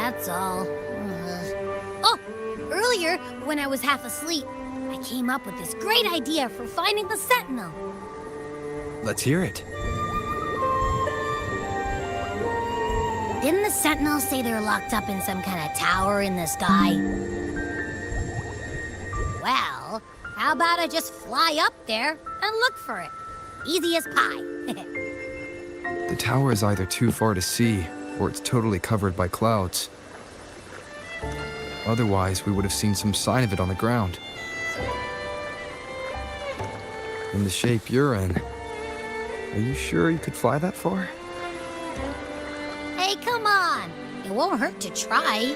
that's all. Oh, earlier, when I was half asleep, I came up with this great idea for finding the Sentinel. Let's hear it. Didn't the Sentinel say they're locked up in some kind of tower in the sky? Well, how about I just fly up there and look for it? Easy as pie. The tower is either too far to see, or it's totally covered by clouds. Otherwise, we would have seen some sign of it on the ground. In the shape you're in, are you sure you could fly that far? Hey, come on! It won't hurt to try.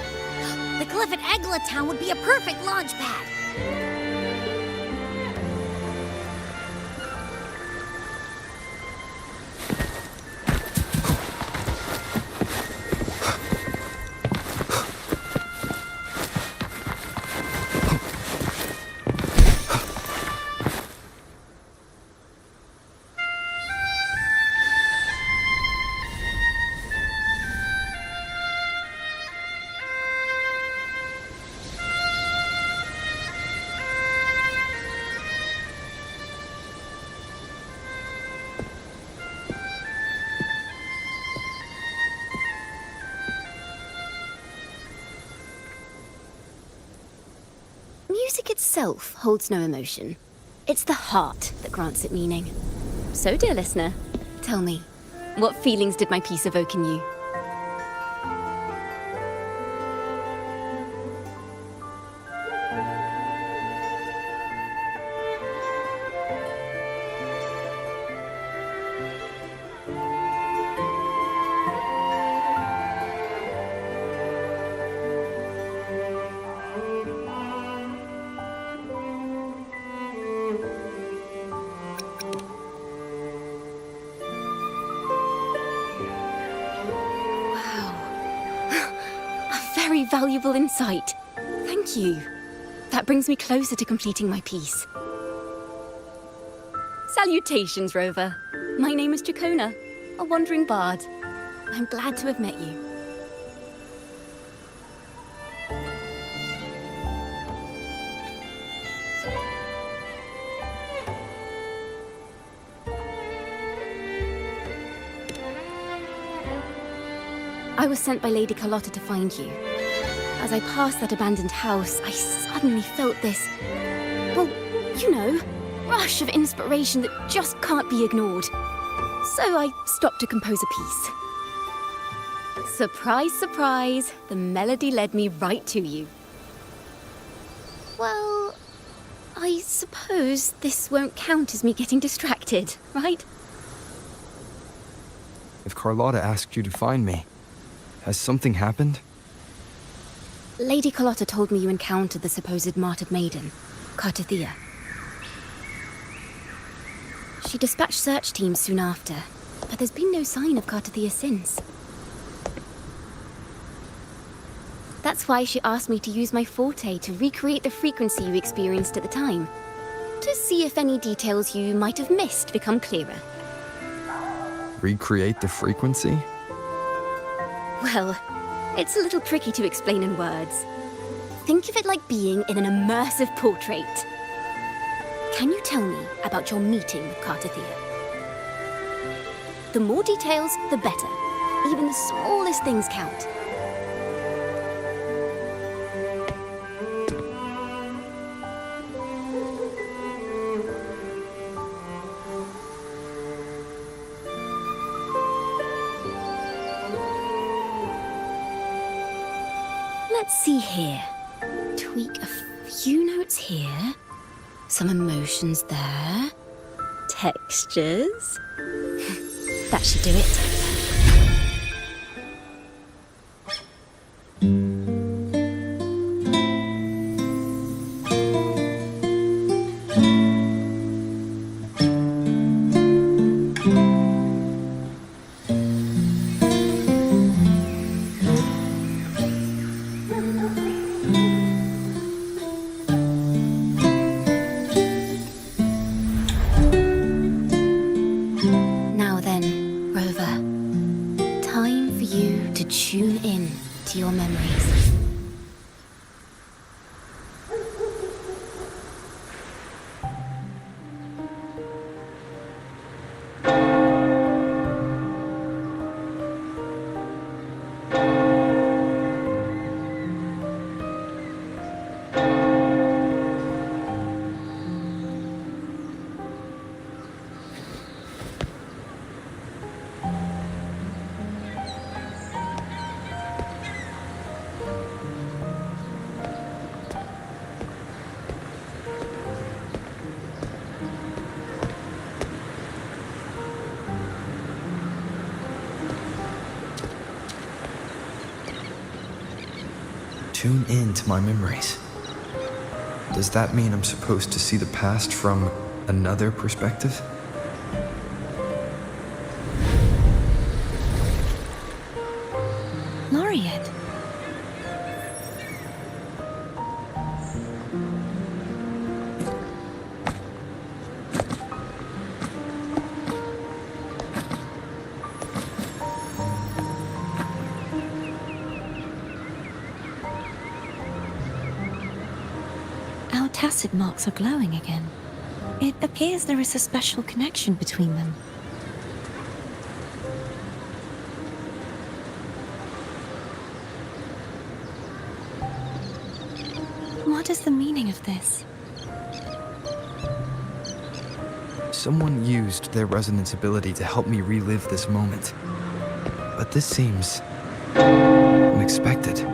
The cliff at Eglet Town would be a perfect launch pad. Music itself holds no emotion. It's the heart that grants it meaning. So, dear listener, tell me, what feelings did my piece evoke in you? Very valuable insight. Thank you. That brings me closer to completing my piece. Salutations, Rover. My name is Chacona, a wandering bard. I'm glad to have met you. I was sent by Lady Carlotta to find you. As I passed that abandoned house, I suddenly felt this, well, you know, rush of inspiration that just can't be ignored. So I stopped to compose a piece. Surprise, surprise, the melody led me right to you. Well, I suppose this won't count as me getting distracted, right? If Carlotta asked you to find me, has something happened? Lady Carlotta told me you encountered the supposed martyred maiden, Cartothea. She dispatched search teams soon after, but there's been no sign of Cartothea since. That's why she asked me to use my forte to recreate the frequency you experienced at the time, to see if any details you might have missed become clearer. Recreate the frequency? Well, it's a little tricky to explain in words. Think of it like being in an immersive portrait. Can you tell me about your meeting with Cartothea? The more details, the better. Even the smallest things count. Let's see here. Tweak a few notes here. Some emotions there. Textures. That should do it. your memories. Tune in to my memories. Does that mean I'm supposed to see the past from another perspective? Laureate. Our tacit marks are glowing again. It appears there is a special connection between them. What is the meaning of this? Someone used their resonance ability to help me relive this moment. But this seems unexpected.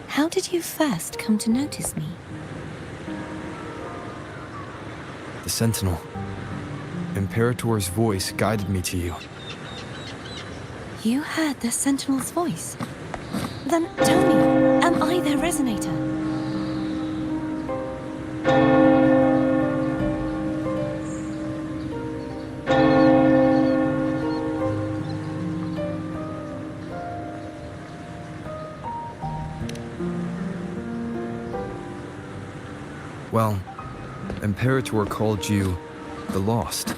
How did you first come to notice me? The Sentinel. Imperator's voice guided me to you. You heard the Sentinel's voice? Then tell me, am I their resonator? Well, Imperator called you the Lost,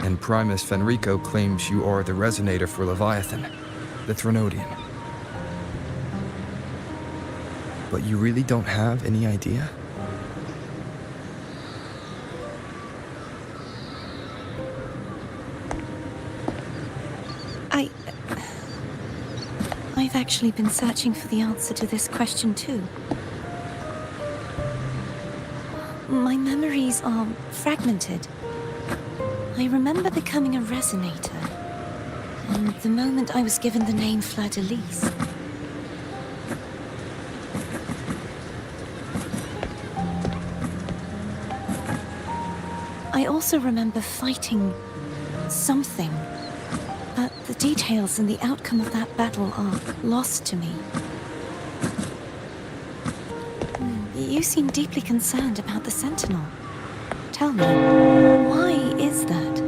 and Primus Fenrico claims you are the resonator for Leviathan, the Threnodian. But you really don't have any idea? I've actually been searching for the answer to this question too. My memories are fragmented. I remember becoming a resonator, and the moment I was given the name Fleur-de-Lis. I also remember fighting something, but the details and the outcome of that battle are lost to me. You seem deeply concerned about the Sentinel. Tell me, why is that?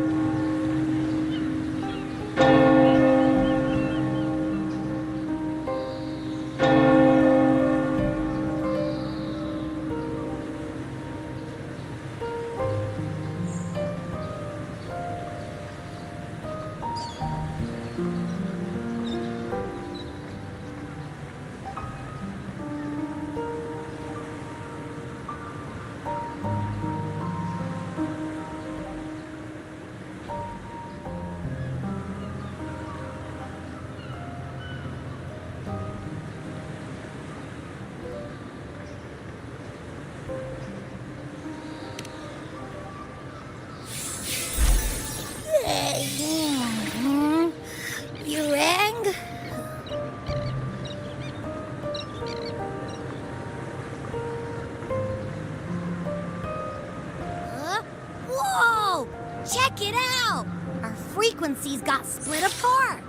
it out! Our frequencies got split apart!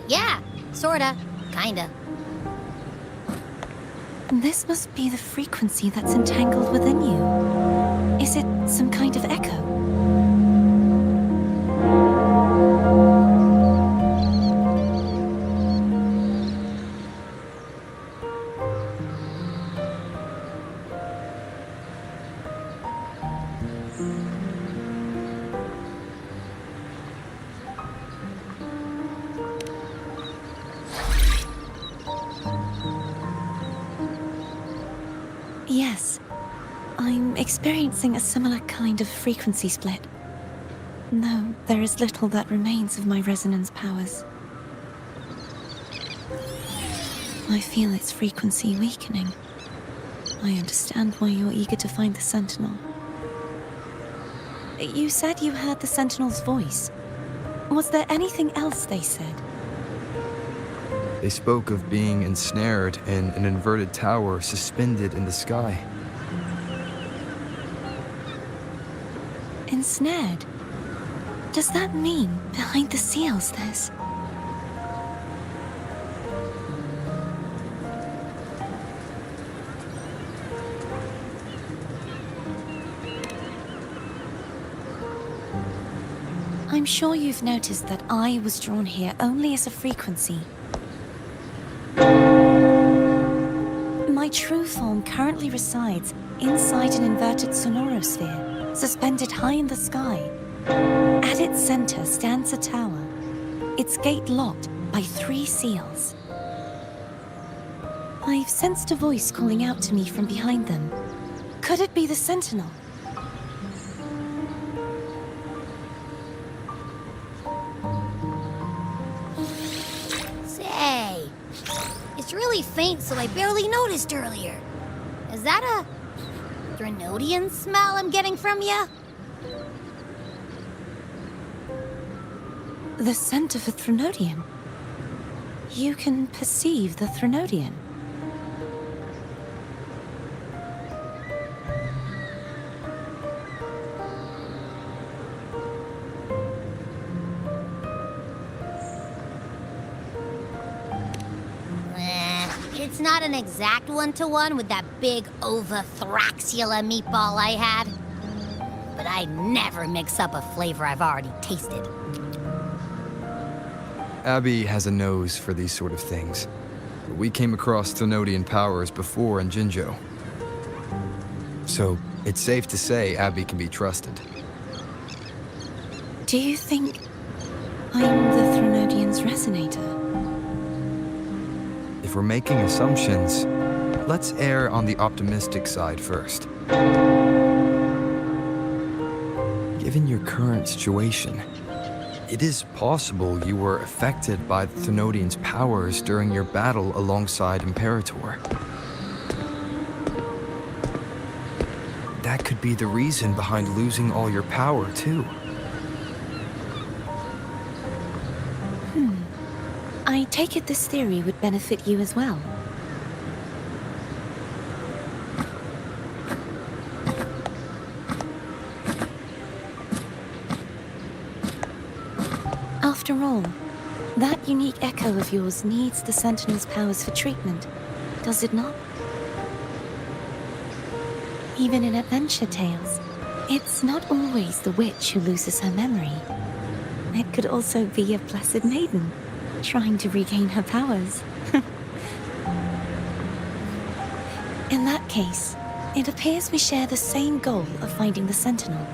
Yeah, sorta. Kinda. This must be the frequency that's entangled within you. Is it some kind of echo? Yes, I'm experiencing a similar kind of frequency split. No, there is little that remains of my resonance powers. I feel its frequency weakening. I understand why you're eager to find the Sentinel. You said you heard the Sentinel's voice. Was there anything else they said? They spoke of being ensnared in an inverted tower suspended in the sky. Ensnared? Does that mean behind the seals there's... I'm sure you've noticed that I was drawn here only as a frequency. My true form currently resides inside an inverted sonorosphere, suspended high in the sky. At its center stands a tower, its gate locked by 3 seals. I've sensed a voice calling out to me from behind them. Could it be the Sentinel? Say, it's really faint, so I barely noticed earlier. Is that a Threnodian smell I'm getting from you? The scent of a Threnodian? You can perceive the Threnodian? It's not an exact one-to-one with that big Ovathraxula meatball I had. But I never mix up a flavor I've already tasted. Abby has a nose for these sort of things. We came across Threnodian powers before in Jinjo. So, it's safe to say Abby can be trusted. Do you think I'm the Threnodian's resonator? If we're making assumptions, let's err on the optimistic side first. Given your current situation, it is possible you were affected by the Threnodian's powers during your battle alongside Imperator. That could be the reason behind losing all your power, too. I take it this theory would benefit you as well. After all, that unique echo of yours needs the Sentinel's powers for treatment, does it not? Even in adventure tales, it's not always the witch who loses her memory. It could also be a blessed maiden, trying to regain her powers. In that case, it appears we share the same goal of finding the Sentinel.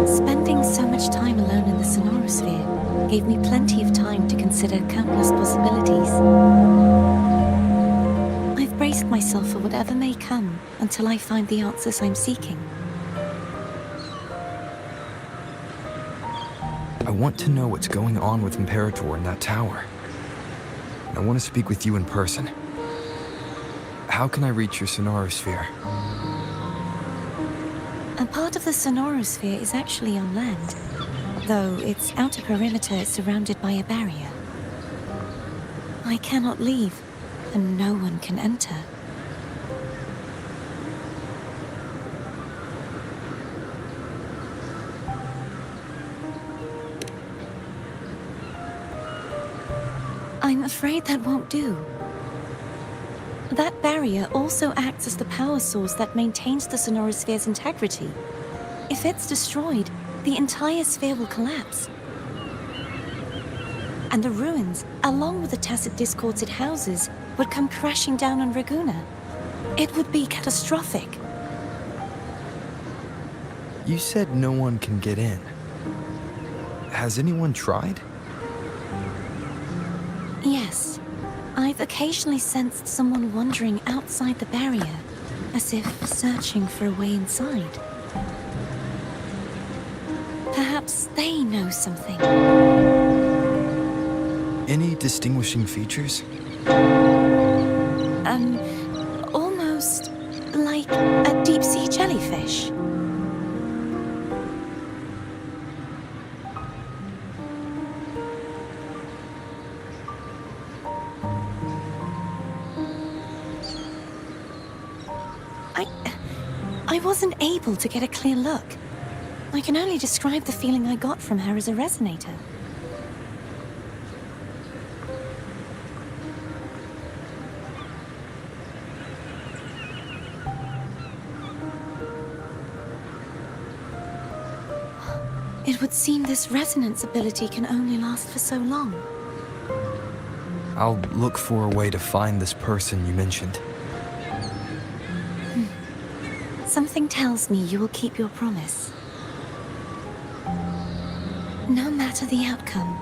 Spending so much time alone in the Sonorosphere gave me plenty of time to consider countless possibilities. I've braced myself for whatever may come until I find the answers I'm seeking. I want to know what's going on with Imperator in that tower. I want to speak with you in person. How can I reach your sonorosphere? A part of the sonorosphere is actually on land, though its outer perimeter is surrounded by a barrier. I cannot leave, and no one can enter. I'm afraid that won't do. That barrier also acts as the power source that maintains the sonorosphere's integrity. If it's destroyed, the entire sphere will collapse. And the ruins, along with the tacit discords it houses, would come crashing down on Raguna. It would be catastrophic. You said no one can get in. Has anyone tried? Yes. I've occasionally sensed someone wandering outside the barrier, as if searching for a way inside. Perhaps they know something. Any distinguishing features? Almost like a deep-sea jellyfish. I wasn't able to get a clear look. I can only describe the feeling I got from her as a resonator. It would seem this resonance ability can only last for so long. I'll look for a way to find this person you mentioned. Something tells me you will keep your promise. No matter the outcome,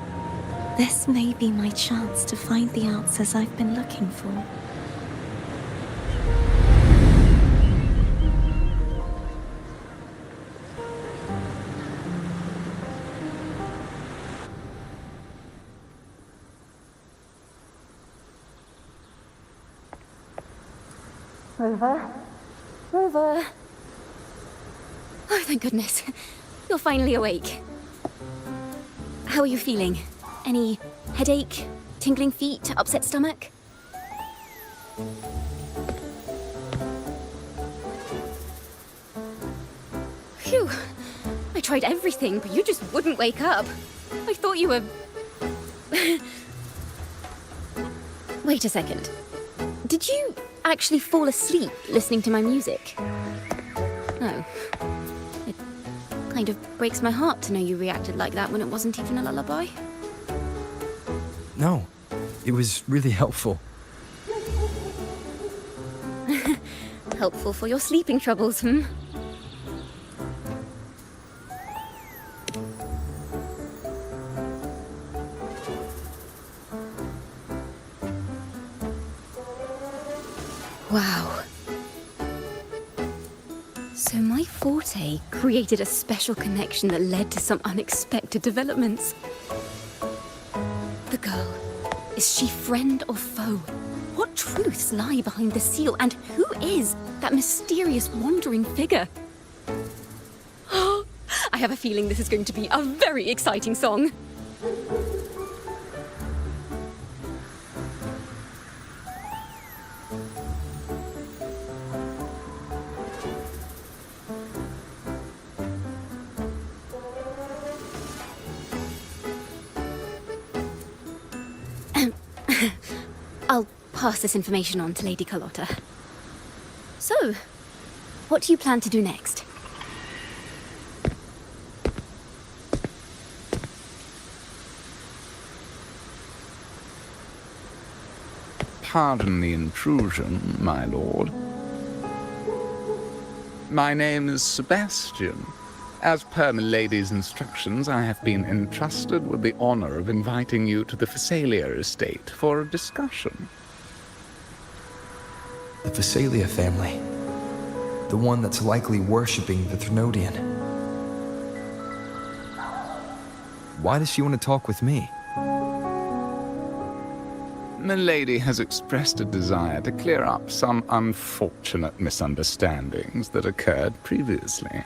this may be my chance to find the answers I've been looking for. Rover? Rover? Oh, thank goodness. You're finally awake. How are you feeling? Any headache, tingling feet, upset stomach? Phew. I tried everything, but you just wouldn't wake up. I thought you were... Wait a second. Did you actually fall asleep listening to my music? No. It kind of breaks my heart to know you reacted like that when it wasn't even a lullaby. No, it was really helpful. Helpful for your sleeping troubles, hmm? Wow. So my forte created a special connection that led to some unexpected developments. The girl, is she friend or foe? What truths lie behind the seal, and who is that mysterious wandering figure? I have a feeling this is going to be a very exciting song. I'll pass this information on to Lady Carlotta. So, what do you plan to do next? Pardon the intrusion, my lord. My name is Sebastian. As per milady's instructions, I have been entrusted with the honor of inviting you to the Phasalia estate for a discussion. The Phasalia family. The one that's likely worshipping the Thrnodian. Why does she want to talk with me? Milady has expressed a desire to clear up some unfortunate misunderstandings that occurred previously.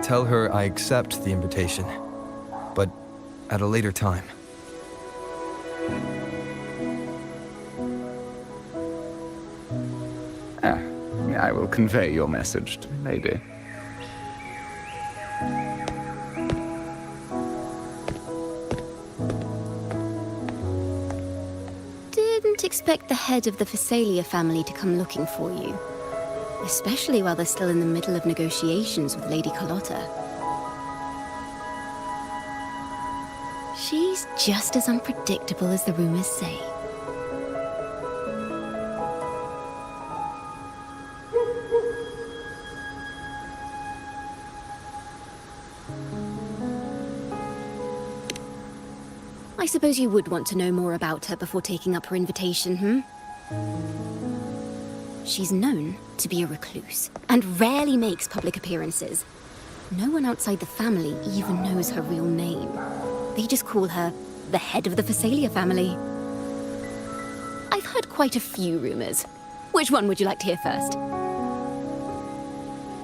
Tell her I accept the invitation, but at a later time. I will convey your message to Milady. Didn't expect the head of the Phasalia family to come looking for you. Especially while they're still in the middle of negotiations with Lady Carlotta. She's just as unpredictable as the rumors say. I suppose you would want to know more about her before taking up her invitation, She's known to be a recluse, and rarely makes public appearances. No one outside the family even knows her real name. They just call her the head of the Phasalia family. I've heard quite a few rumors. Which one would you like to hear first?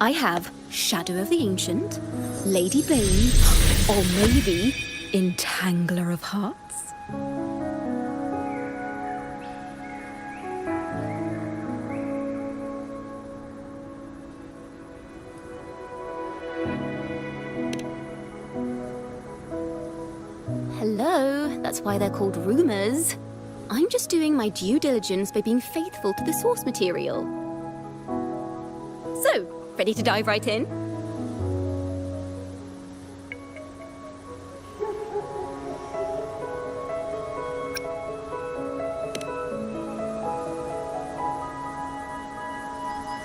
I have Shadow of the Ancient, Lady Bane, or maybe Entangler of Hearts. Hello, that's why they're called rumors. I'm just doing my due diligence by being faithful to the source material. So, ready to dive right in?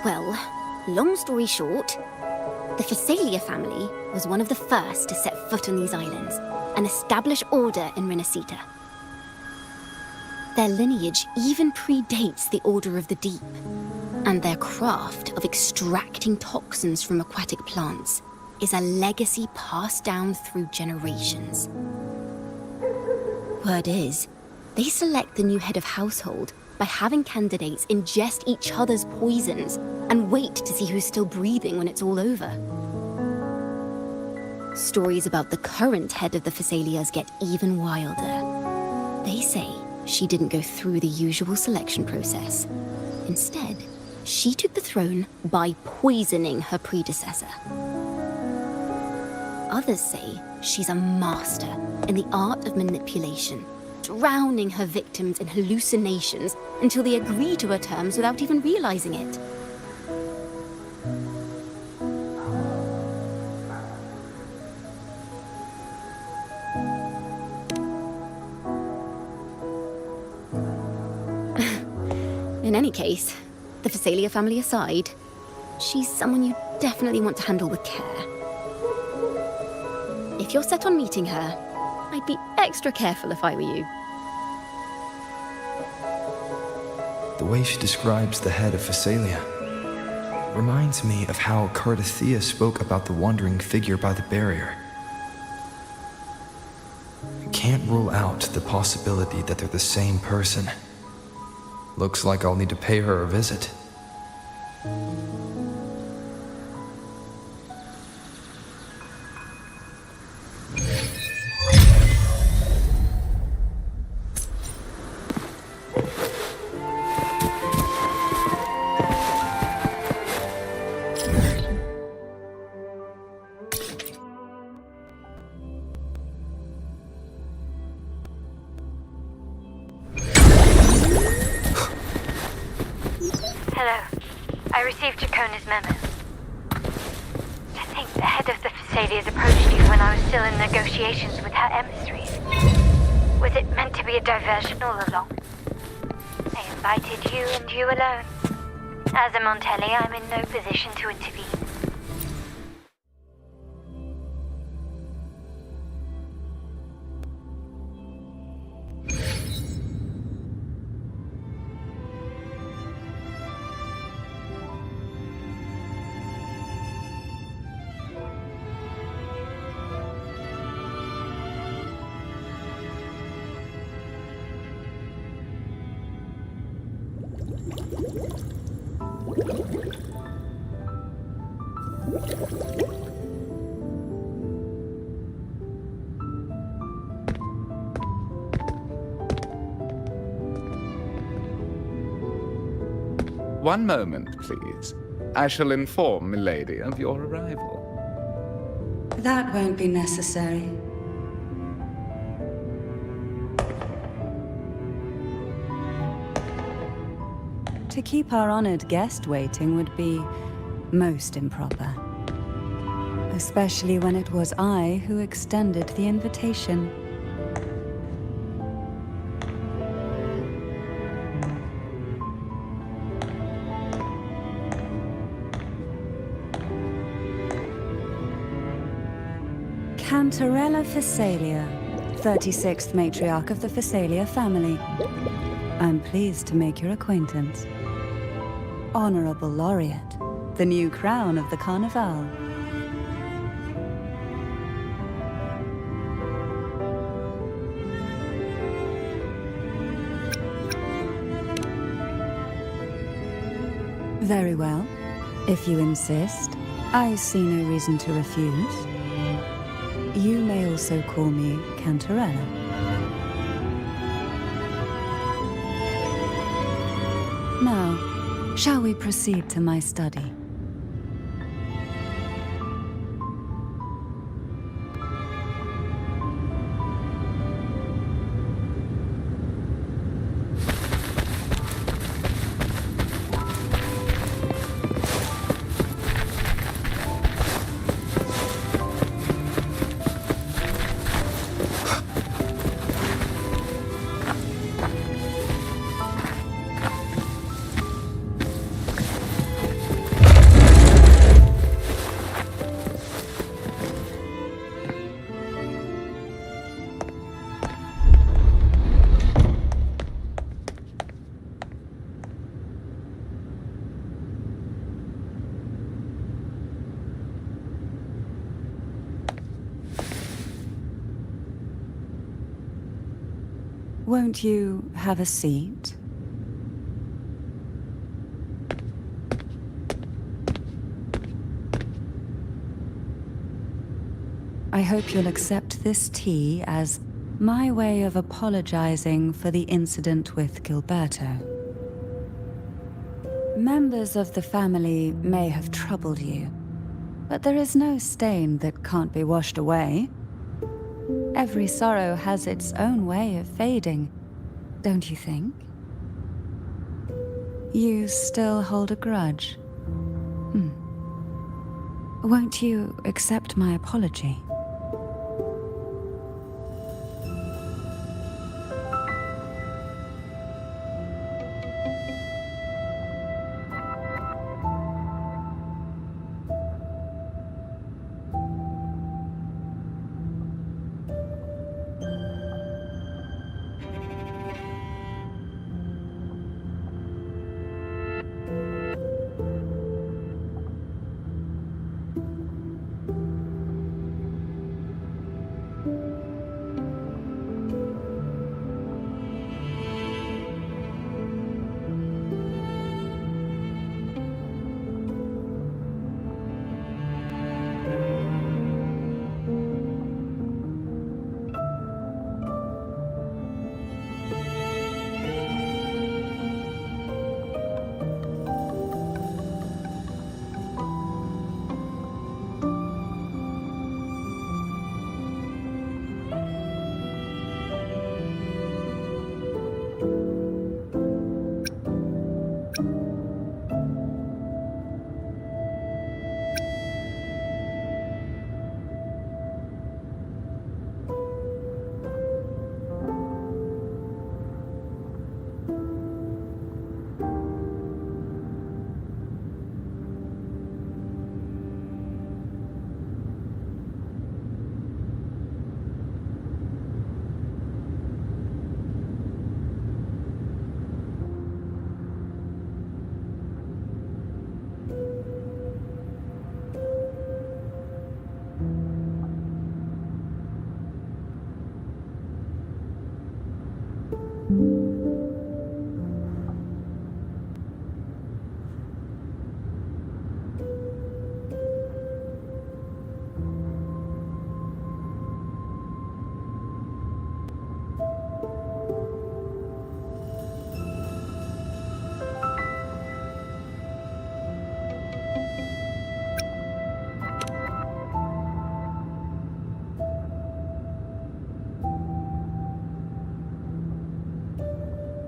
Well, long story short, the Phasalia family was one of the first to set foot on these islands and establish order in Renacita. Their lineage even predates the Order of the Deep, and their craft of extracting toxins from aquatic plants is a legacy passed down through generations. Word is, they select the new head of household by having candidates ingest each other's poisons and wait to see who's still breathing when it's all over. Stories about the current head of the Phasalias get even wilder. They say she didn't go through the usual selection process. Instead, she took the throne by poisoning her predecessor. Others say she's a master in the art of manipulation, drowning her victims in hallucinations until they agree to her terms without even realizing it. In any case, the Phasalia family aside, she's someone you definitely want to handle with care. If you're set on meeting her, I'd be extra careful if I were you. The way she describes the head of Phasalia reminds me of how Cardathea spoke about the wandering figure by the barrier. I can't rule out the possibility that they're the same person. Looks like I'll need to pay her a visit. Hello. I received Jacona's memo. I think the head of the Phasalias approached you when I was still in negotiations with her emissaries. Was it meant to be a diversion all along? They invited you and you alone. As a Montelli, I'm in no position to intervene. One moment, please. I shall inform Milady of your arrival. That won't be necessary. To keep our honored guest waiting would be most improper. Especially when it was I who extended the invitation. Cantarella Phasalia, 36th matriarch of the Phasalia family. I'm pleased to make your acquaintance. Honorable Laureate, the new crown of the Carnival. Very well. If you insist, I see no reason to refuse. You may also call me Cantarella. Now, shall we proceed to my study? Won't you have a seat? I hope you'll accept this tea as my way of apologizing for the incident with Gilberto. Members of the family may have troubled you, but there is no stain that can't be washed away. Every sorrow has its own way of fading, don't you think? You still hold a grudge? Won't you accept my apology?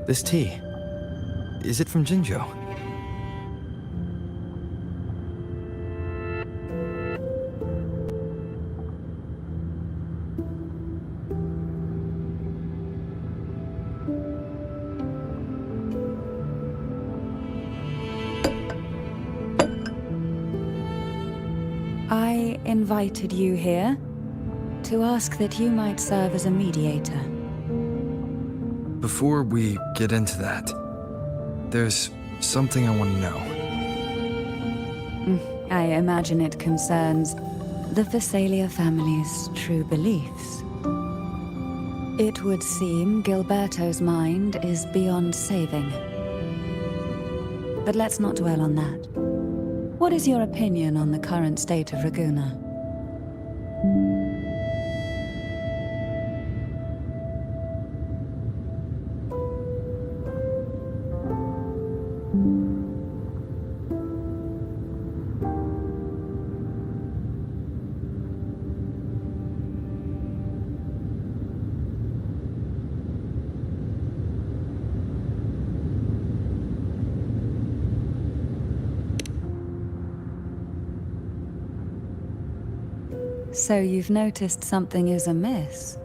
This tea. Is it from Jinjo? I invited you here to ask that you might serve as a mediator. Before we get into that, there's something I want to know. I imagine it concerns the Phasalia family's true beliefs. It would seem Gilberto's mind is beyond saving. But let's not dwell on that. What is your opinion on the current state of Raguna? So you've noticed something is amiss.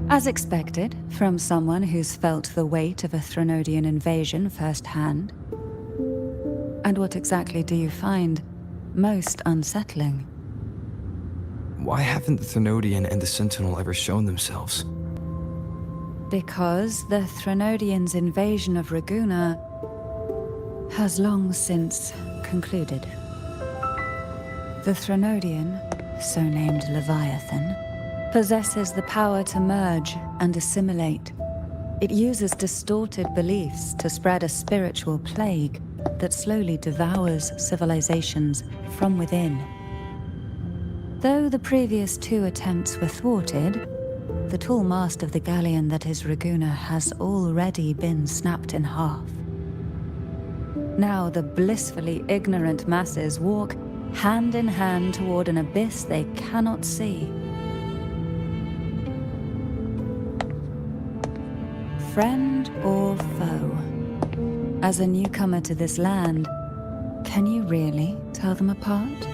As expected, from someone who's felt the weight of a Threnodian invasion firsthand. And what exactly do you find most unsettling? Why haven't the Threnodian and the Sentinel ever shown themselves? Because the Threnodians' invasion of Raguna has long since concluded. The Threnodian, so named Leviathan, possesses the power to merge and assimilate. It uses distorted beliefs to spread a spiritual plague that slowly devours civilizations from within. Though the previous two attempts were thwarted, the tall mast of the galleon that is Raguna has already been snapped in half. Now the blissfully ignorant masses walk hand in hand toward an abyss they cannot see. Friend or foe? As a newcomer to this land, can you really tell them apart?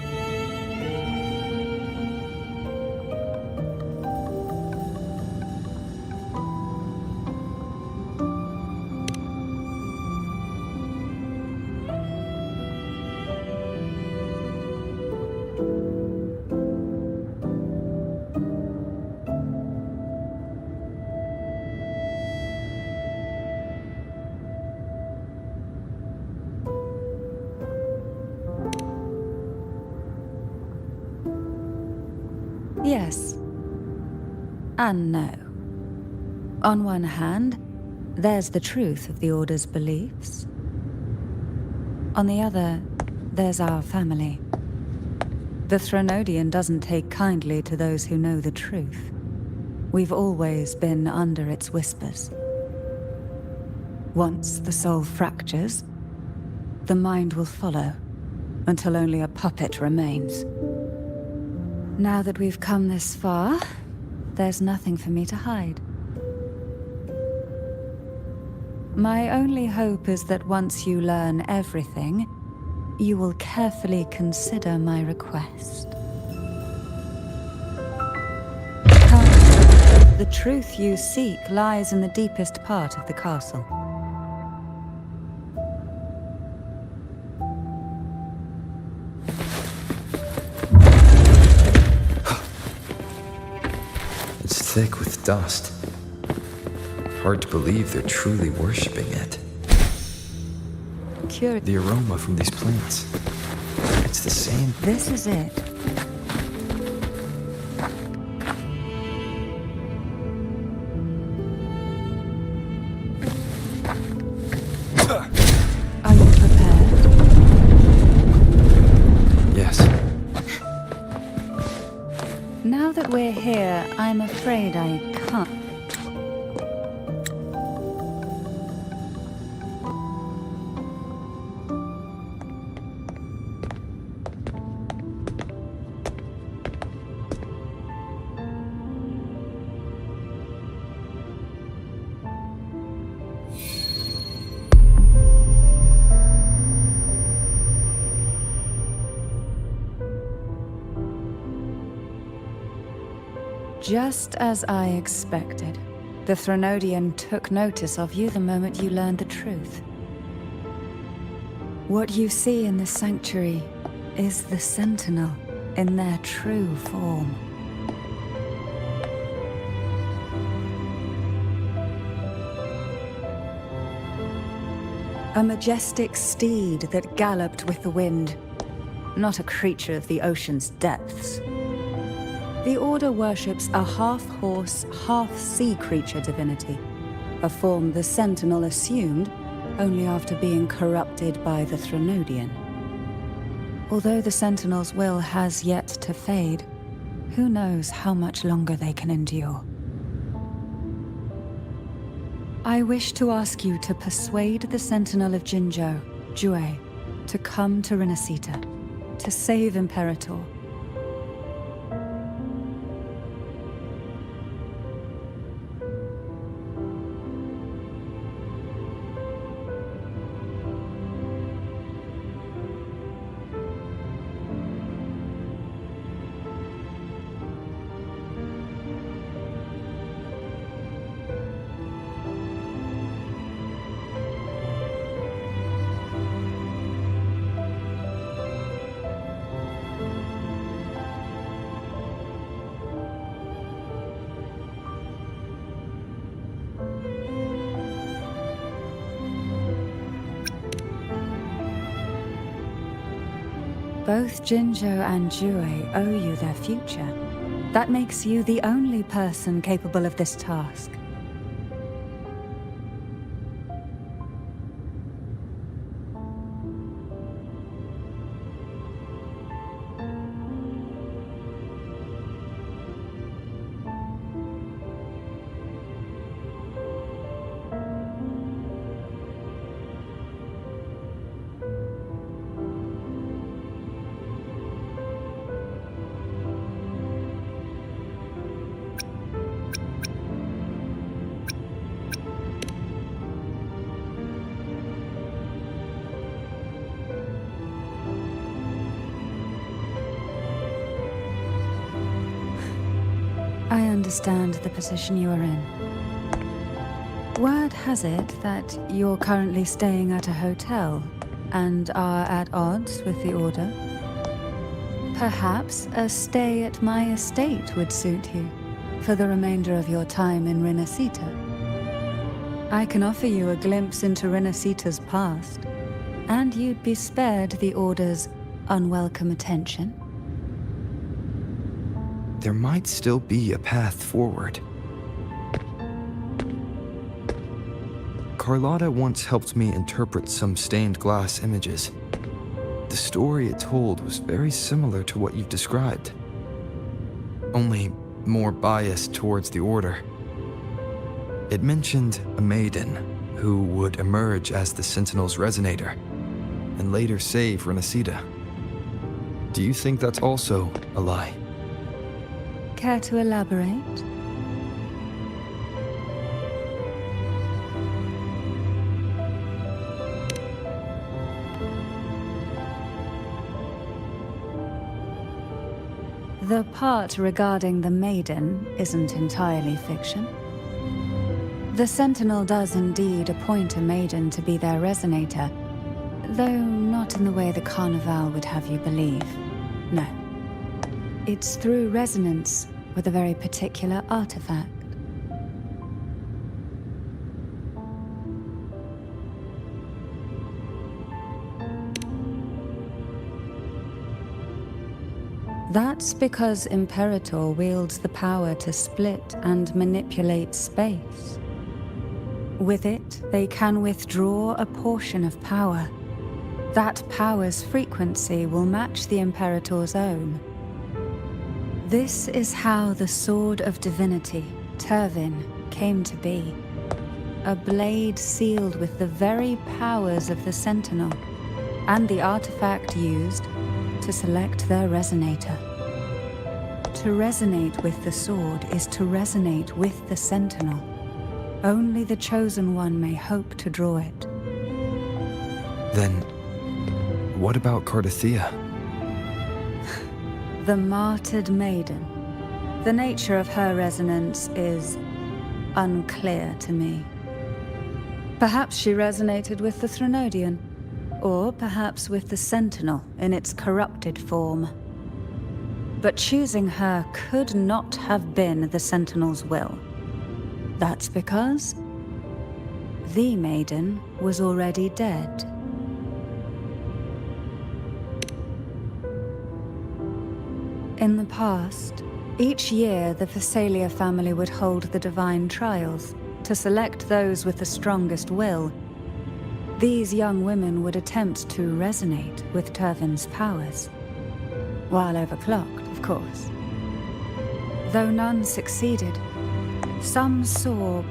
Yes. And no. On one hand, there's the truth of the Order's beliefs. On the other, there's our family. The Threnodian doesn't take kindly to those who know the truth. We've always been under its whispers. Once the soul fractures, the mind will follow, until only a puppet remains. Now that we've come this far, there's nothing for me to hide. My only hope is that once you learn everything, you will carefully consider my request. Come. The truth you seek lies in the deepest part of the castle. It's thick with dust. Hard to believe they're truly worshipping it. The aroma from these plants. It's the same. This is it. Are you prepared? Yes. Now that we're here, I'm afraid I can't. Just as I expected. The Threnodian took notice of you the moment you learned the truth. What you see in the sanctuary is the Sentinel in their true form. A majestic steed that galloped with the wind, not a creature of the ocean's depths. The Order worships a half-horse, half-sea creature divinity, a form the Sentinel assumed only after being corrupted by the Threnodian. Although the Sentinel's will has yet to fade, who knows how much longer they can endure. I wish to ask you to persuade the Sentinel of Jinzhou, Jue, to come to Renacita, to save Imperator. Both Jinzhou and Jue owe you their future. That makes you the only person capable of this task. I understand the position you are in. Word has it that you're currently staying at a hotel and are at odds with the Order. Perhaps a stay at my estate would suit you for the remainder of your time in Renacita. I can offer you a glimpse into Renacita's past, and you'd be spared the Order's unwelcome attention. There might still be a path forward. Carlotta once helped me interpret some stained glass images. The story it told was very similar to what you've described, only more biased towards the Order. It mentioned a maiden who would emerge as the Sentinel's resonator and later save Renacita. Do you think that's also a lie? Care to elaborate? The part regarding the maiden isn't entirely fiction. The Sentinel does indeed appoint a maiden to be their resonator, though not in the way the Carnival would have you believe. No. It's through resonance with a very particular artifact. That's because Imperator wields the power to split and manipulate space. With it, they can withdraw a portion of power. That power's frequency will match the Imperator's own. This is how the Sword of Divinity, Turvin, came to be. A blade sealed with the very powers of the Sentinel, and the artifact used to select their resonator. To resonate with the sword is to resonate with the Sentinel. Only the Chosen One may hope to draw it. Then, what about Cardathea? The martyred maiden. The nature of her resonance is unclear to me. Perhaps she resonated with the Threnodian, or perhaps with the Sentinel in its corrupted form. But choosing her could not have been the Sentinel's will. That's because the maiden was already dead. In the past, each year the Phasalia family would hold the Divine Trials to select those with the strongest will. These young women would attempt to resonate with Turvin's powers, while overclocked, of course. Though none succeeded, some saw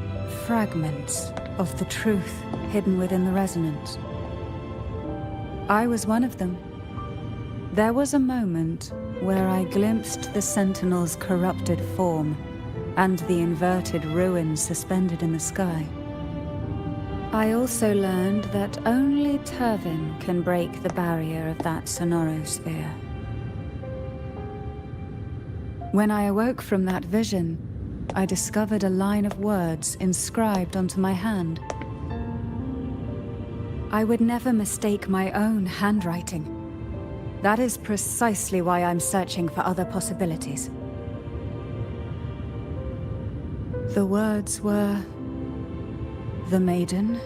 fragments of the truth hidden within the resonance. I was one of them. There was a moment where I glimpsed the Sentinel's corrupted form and the inverted ruins suspended in the sky. I also learned that only Turvin can break the barrier of that sonorosphere. When I awoke from that vision, I discovered a line of words inscribed onto my hand. I would never mistake my own handwriting. That is precisely why I'm searching for other possibilities. The words were, "The maiden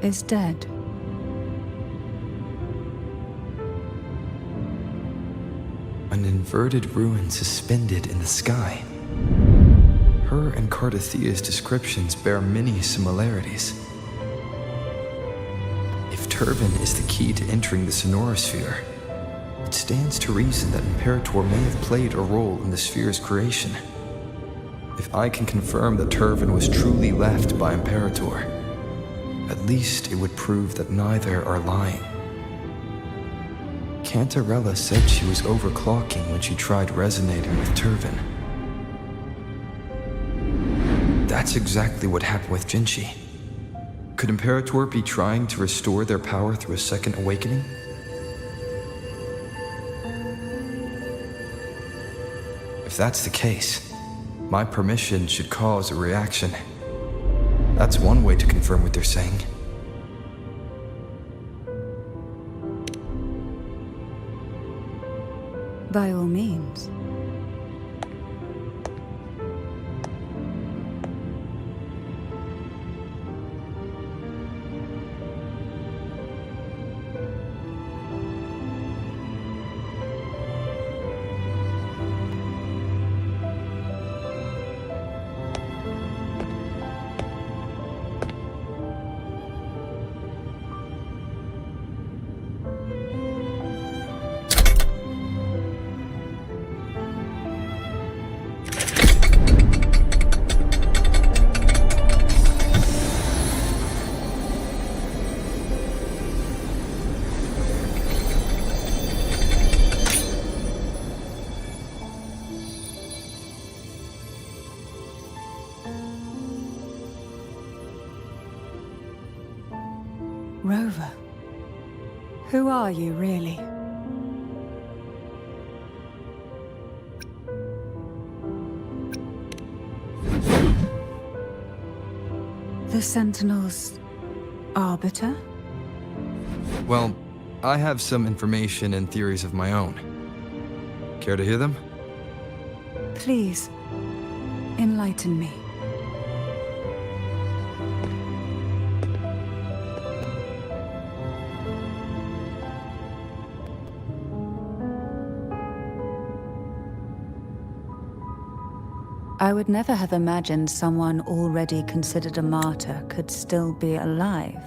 is dead." An inverted ruin suspended in the sky. Her and Cardathia's descriptions bear many similarities. If Turvin is the key to entering the sonorosphere, it stands to reason that Imperator may have played a role in the sphere's creation. If I can confirm that Turvin was truly left by Imperator, at least it would prove that neither are lying. Cantarella said she was overclocking when she tried resonating with Turvin. That's exactly what happened with Jinchi. Could Imperator be trying to restore their power through a second awakening? If that's the case, my permission should cause a reaction. That's one way to confirm what they're saying. By all means. Rover, who are you really? The Sentinel's arbiter? Well, I have some information and theories of my own. Care to hear them? Please, enlighten me. I would never have imagined someone already considered a martyr could still be alive.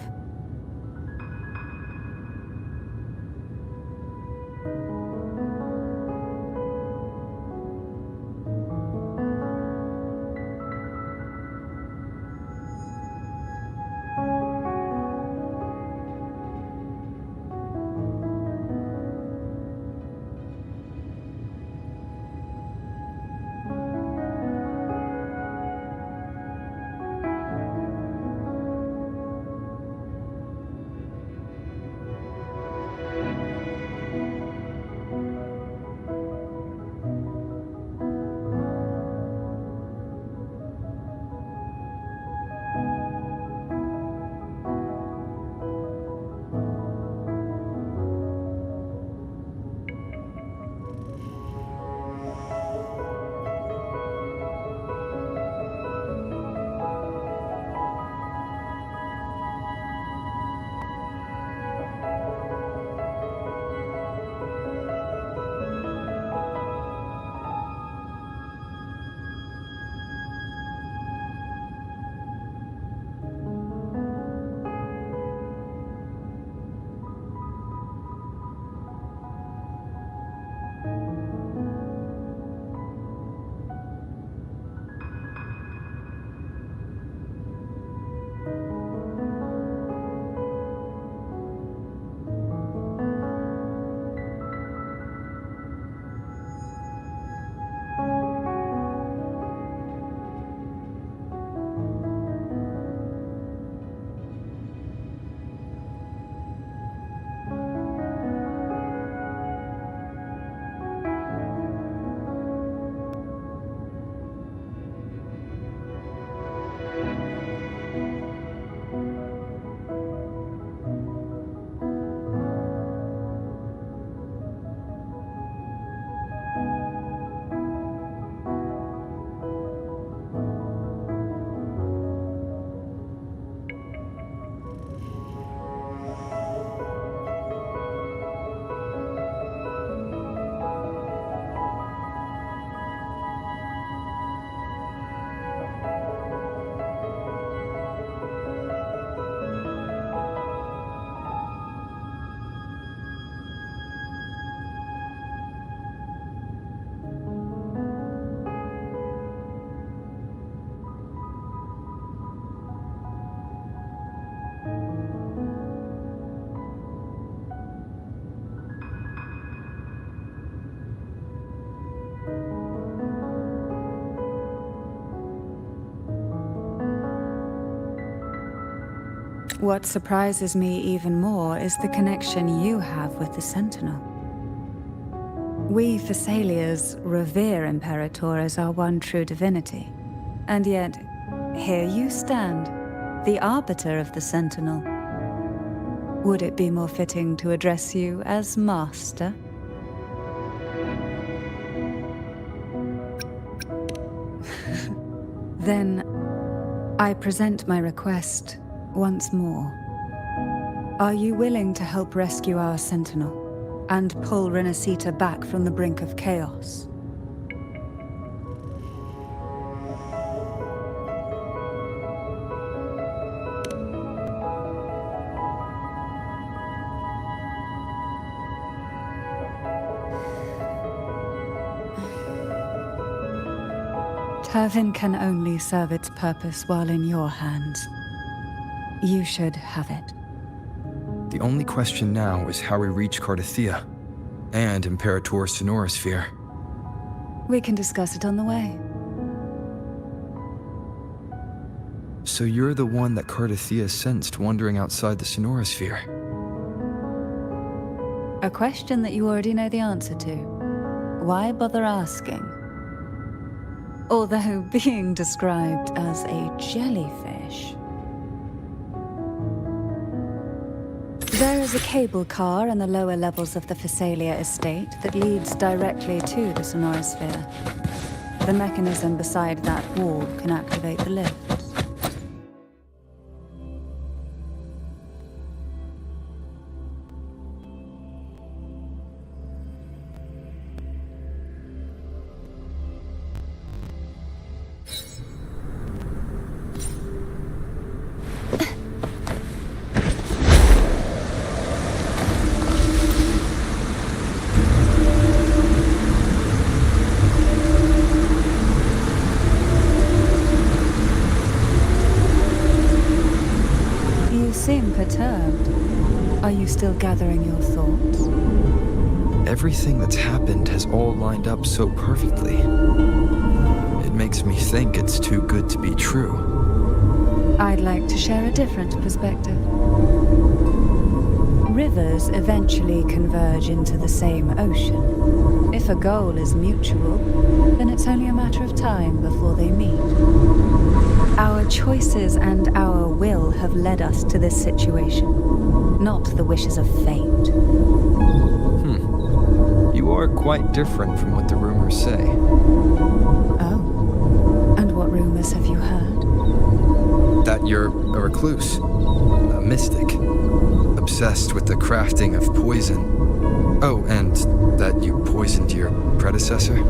What surprises me even more is the connection you have with the Sentinel. We Thessalians revere Imperator as our one true divinity. And yet, here you stand, the arbiter of the Sentinel. Would it be more fitting to address you as Master? Then, I present my request once more. Are you willing to help rescue our Sentinel and pull Renacita back from the brink of chaos? Turvin can only serve its purpose while in your hands. You should have it. The only question now is how we reach Cardathia and Imperator Sonorosphere. We can discuss it on the way. So you're the one that Cardathia sensed wandering outside the Sonorosphere? A question that you already know the answer to. Why bother asking? Although being described as a jellyfish. There is a cable car in the lower levels of the Thessalia estate that leads directly to the Sonorosphere. The mechanism beside that wall can activate the lift. Seem perturbed. Are you still gathering your thoughts? Everything that's happened has all lined up so perfectly. It makes me think it's too good to be true. I'd like to share a different perspective. Rivers eventually converge into the same ocean. If a goal is mutual, then it's only a matter of time before they meet. Our choices and our will have led us to this situation, not the wishes of fate. You are quite different from what the rumors say. Oh, and what rumors have you heard? That you're a recluse, a mystic, obsessed with the crafting of poison. Oh, and that you poisoned your predecessor?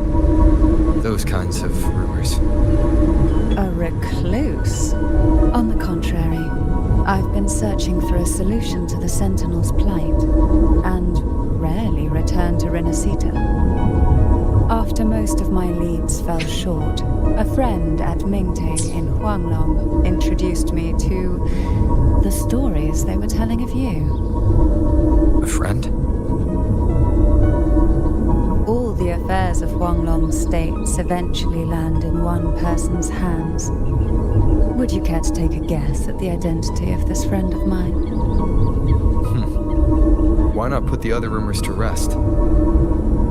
Those kinds of rumors. A recluse? On the contrary, I've been searching for a solution to the Sentinel's plight, and rarely return to Renacita. After most of my leads fell short, a friend at Mingting in Huanglong introduced me to the stories they were telling of you. A friend? All the affairs of Huanglong states eventually land in one person's hands. Would you care to take a guess at the identity of this friend of mine? Why not put the other rumors to rest?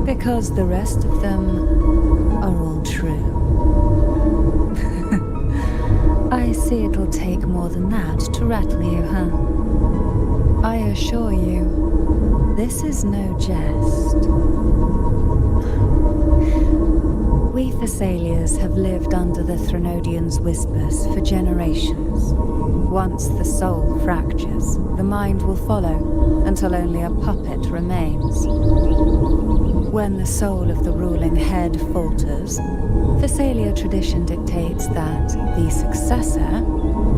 Because the rest of them are all true. I see it'll take more than that to rattle you, huh? I assure you, this is no jest. We Thessalians have lived under the Threnodians' whispers for generations. Once the soul fractures, the mind will follow, until only a puppet remains. When the soul of the ruling head falters, Thessalia tradition dictates that the successor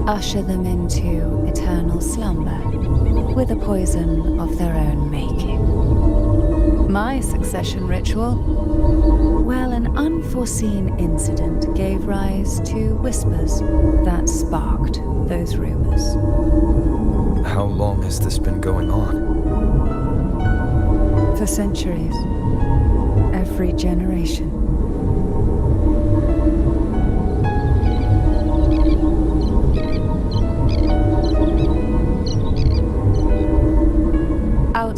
usher them into eternal slumber, with a poison of their own making. My succession ritual? Well, an unforeseen incident gave rise to whispers that sparked those rumors. How long has this been going on? For centuries. Every generation.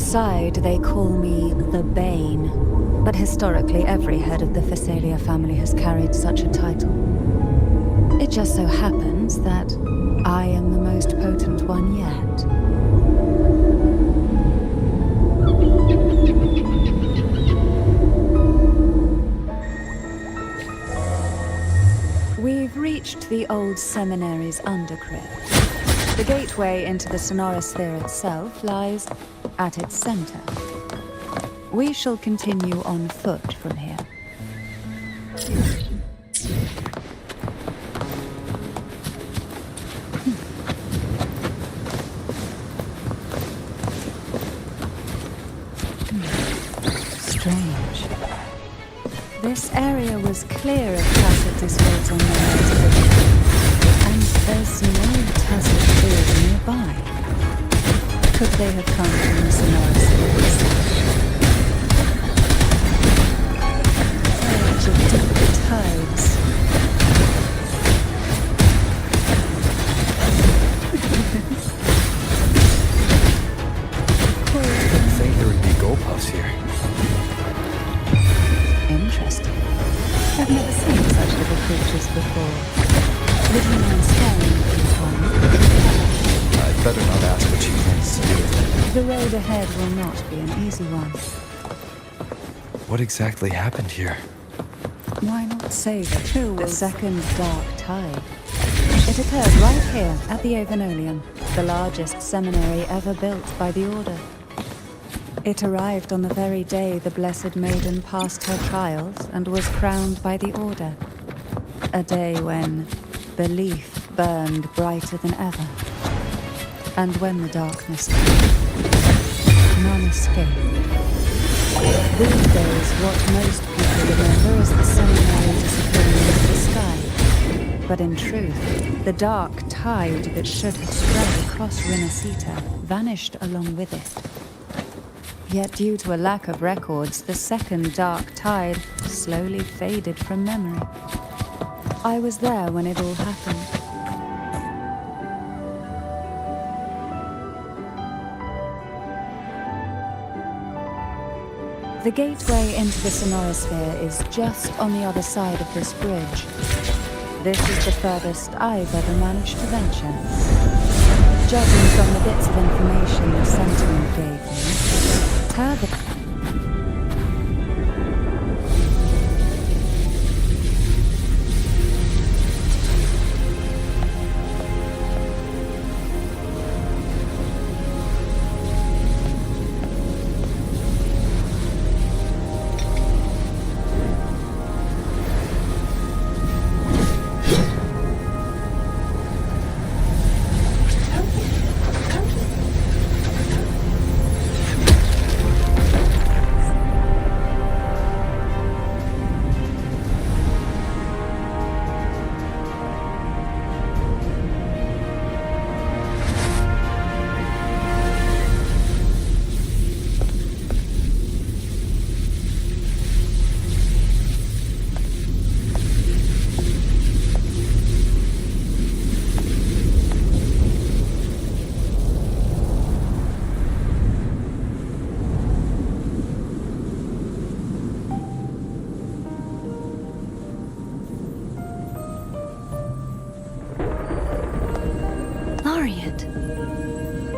Outside, they call me the Bane, but historically every head of the Phasalia family has carried such a title. It just so happens that I am the most potent one yet. We've reached the old seminary's undercrypt. The gateway into the Sonorosphere itself lies at its center. We shall continue on foot from here. Strange. This area was clear of tacit discords on the expedition, and there's no tacit field nearby. Could they have come from the Sonorosphere? Surge of deep tides. Didn't think there would be goalposts here. Interesting. I've never seen such little creatures before. Would you mind staring at these one? I'd better not ask what she intends to do with it. The road ahead will not be an easy one. What exactly happened here? Why not save it? The second dark tide. It occurred right here at the Avenolium, the largest seminary ever built by the Order. It arrived on the very day the Blessed Maiden passed her trials and was crowned by the Order. A day when belief burned brighter than ever. And when the darkness came, none escaped. These days, what most people remember is the seminary disappearing into the sky. But in truth, the dark tide that should have spread across Rinascita vanished along with it. Yet due to a lack of records, the second dark tide slowly faded from memory. I was there when it all happened. The gateway into the Sonorosphere is just on the other side of this bridge. This is the furthest I've ever managed to venture. Judging from the bits of information the Sentinel gave me,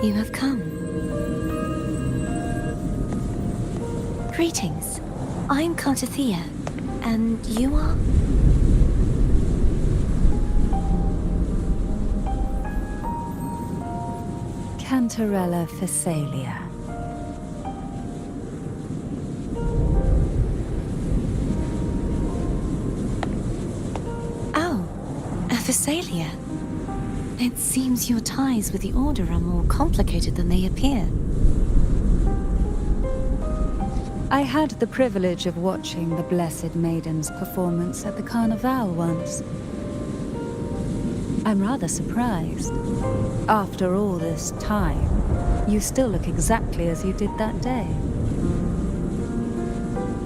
You have come. Greetings. I'm Cartathea, and you are? Cantarella Phasalia. Oh, a Phasalia. It seems your ties with the Order are more complicated than they appear. I had the privilege of watching the Blessed Maiden's performance at the Carnival once. I'm rather surprised. After all this time, you still look exactly as you did that day.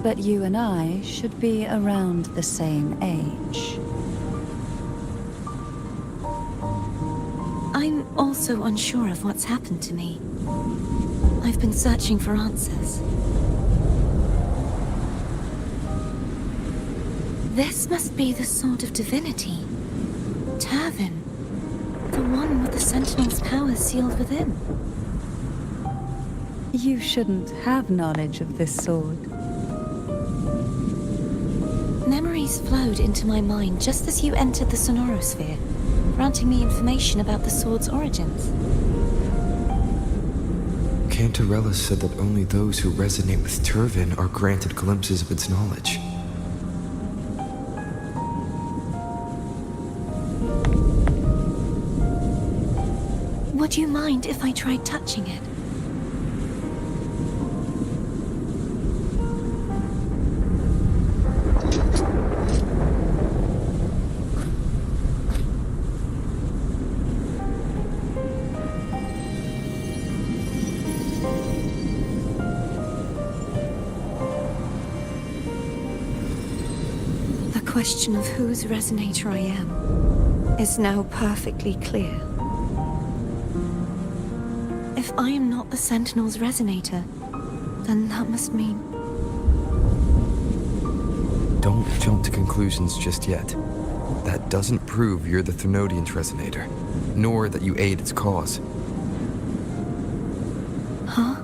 But you and I should be around the same age. I'm also unsure of what's happened to me. I've been searching for answers. This must be the Sword of Divinity. Turvin. The one with the Sentinel's power sealed within. You shouldn't have knowledge of this sword. Memories flowed into my mind just as you entered the Sonorosphere, granting me information about the sword's origins. Cantarella said that only those who resonate with Turvin are granted glimpses of its knowledge. Would you mind if I tried touching it? The question of whose resonator I am is now perfectly clear. If I am not the Sentinel's resonator, then that must mean... Don't jump to conclusions just yet. That doesn't prove you're the Thenodian's resonator, nor that you aid its cause. Huh?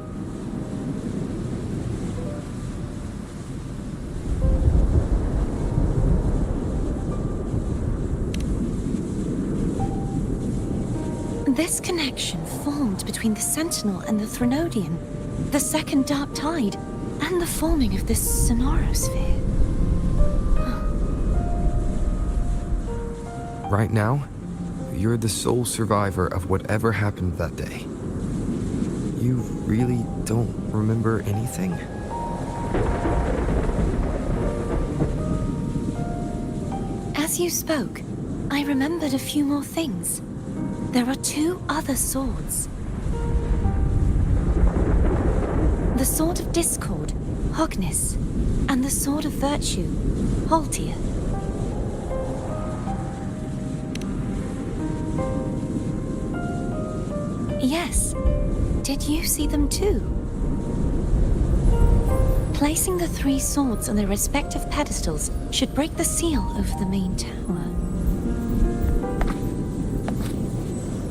This connection formed between the Sentinel and the Thenodian, the second Dark Tide, and the forming of this Sonorosphere. Right now, you're the sole survivor of whatever happened that day. You really don't remember anything? As you spoke, I remembered a few more things. There are two other swords. The Sword of Discord, Hognis, and the Sword of Virtue, Haltia. Yes. Did you see them too? Placing the three swords on their respective pedestals should break the seal over the main tower.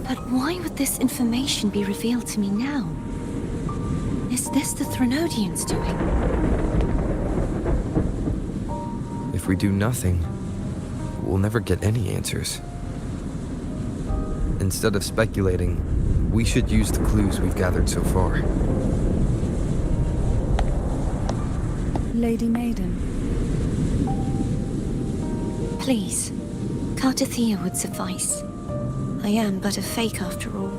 But why would this information be revealed to me now? Is this the Thenodian's doing? If we do nothing, we'll never get any answers. Instead of speculating, we should use the clues we've gathered so far. Lady Maiden. Please, Cartathea would suffice. I am but a fake after all.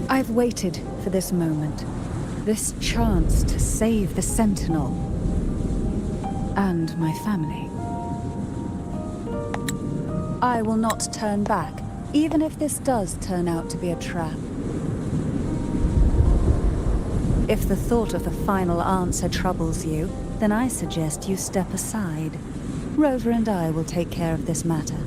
I've waited for this moment. This chance to save the Sentinel. And my family. I will not turn back, even if this does turn out to be a trap. If the thought of the final answer troubles you, then I suggest you step aside. Rover and I will take care of this matter.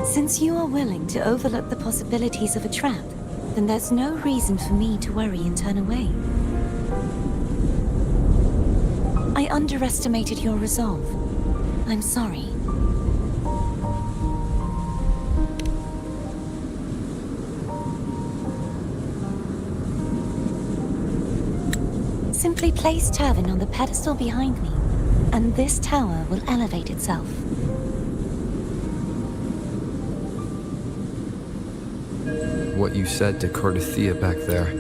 Since you are willing to overlook the possibilities of a trap, then there's no reason for me to worry and turn away. I underestimated your resolve. I'm sorry. Simply place Turvin on the pedestal behind me, and this tower will elevate itself. What you said to Cartathea back there.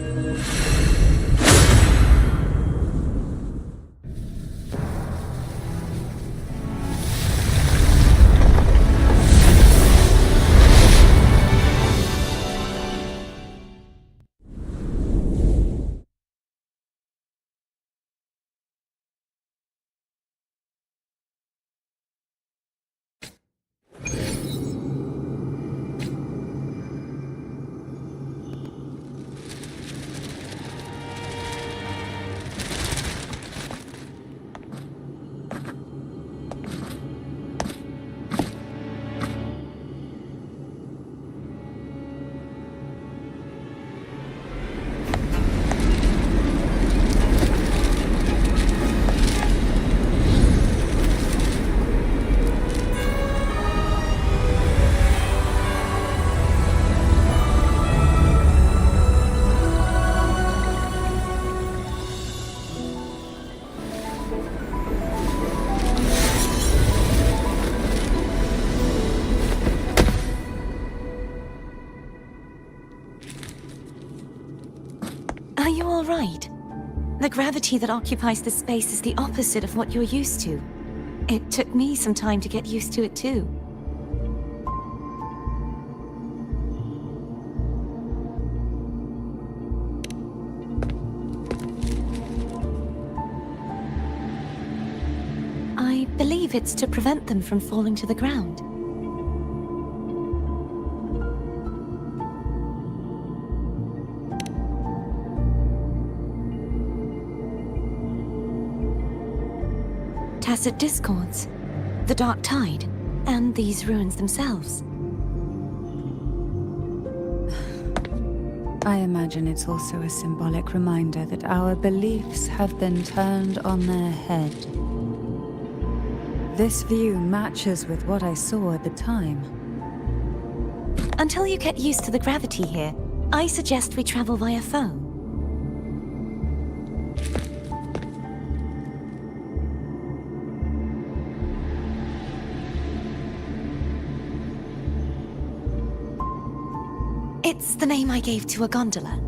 you all right? The gravity that occupies this space is the opposite of what you're used to. It took me some time to get used to it too. I believe it's to prevent them from falling to the ground. Tacit discords, the dark tide, and these ruins themselves. I imagine it's also a symbolic reminder that our beliefs have been turned on their head. This view matches with what I saw at the time. Until you get used to the gravity here, I suggest we travel via phone. It's the name I gave to a gondola.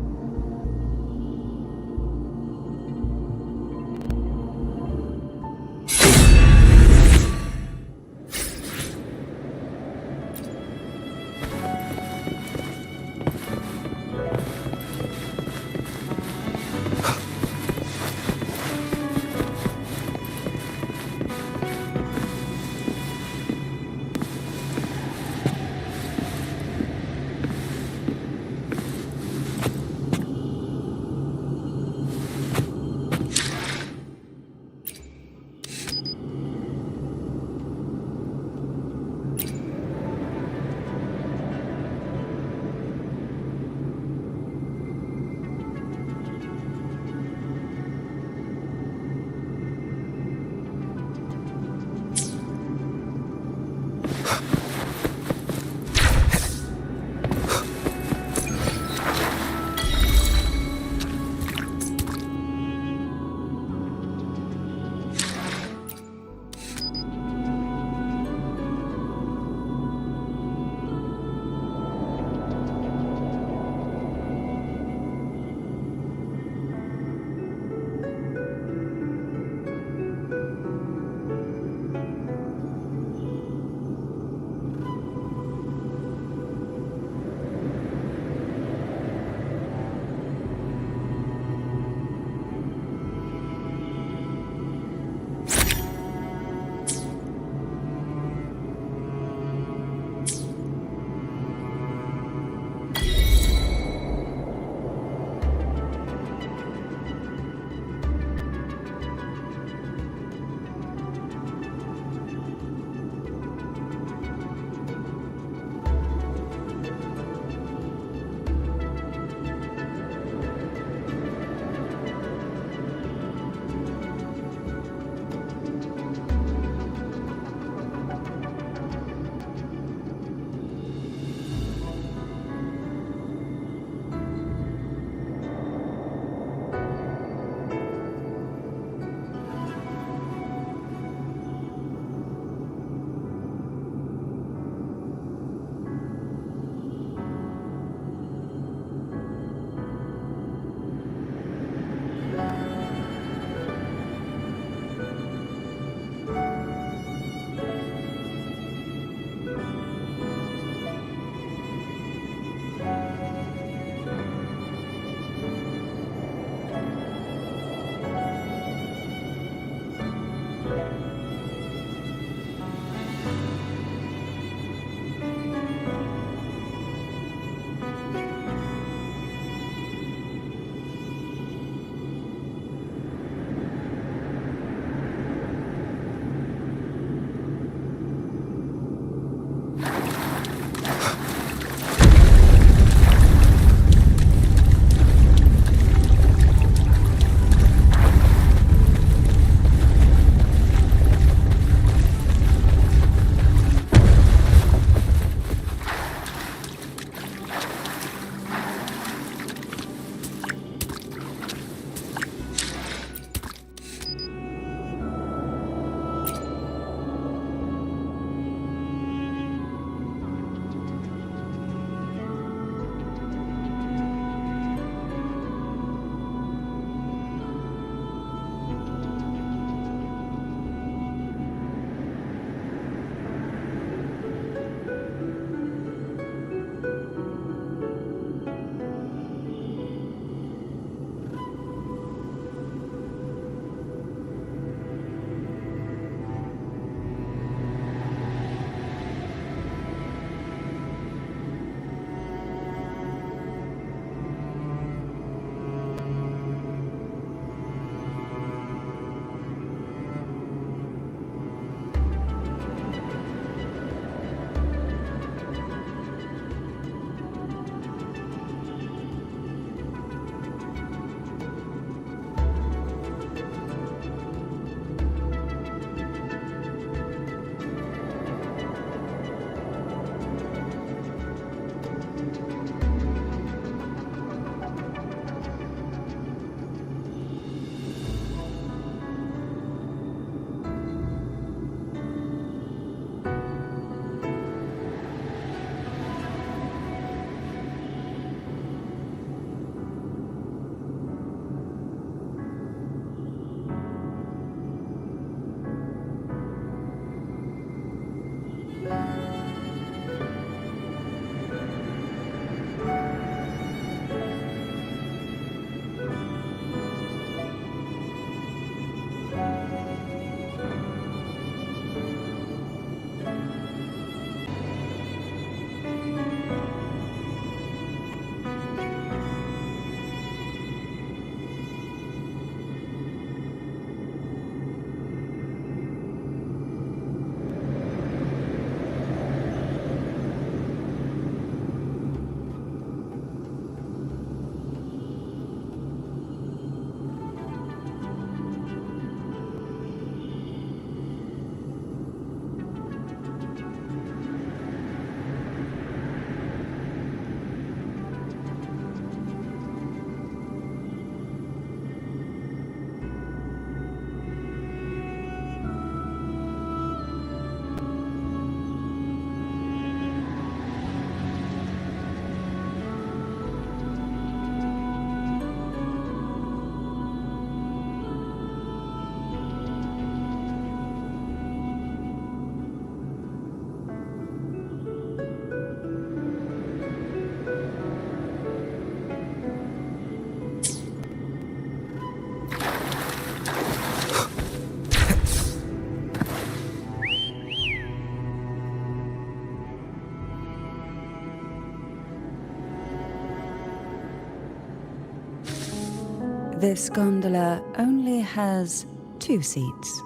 This gondola only has 2 seats.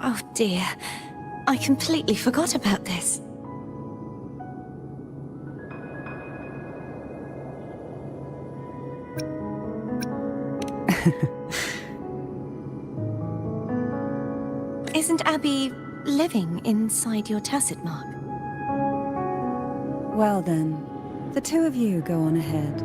Oh dear, I completely forgot about this. Isn't Abby living inside your tacit mark? Well then, the 2 of you go on ahead.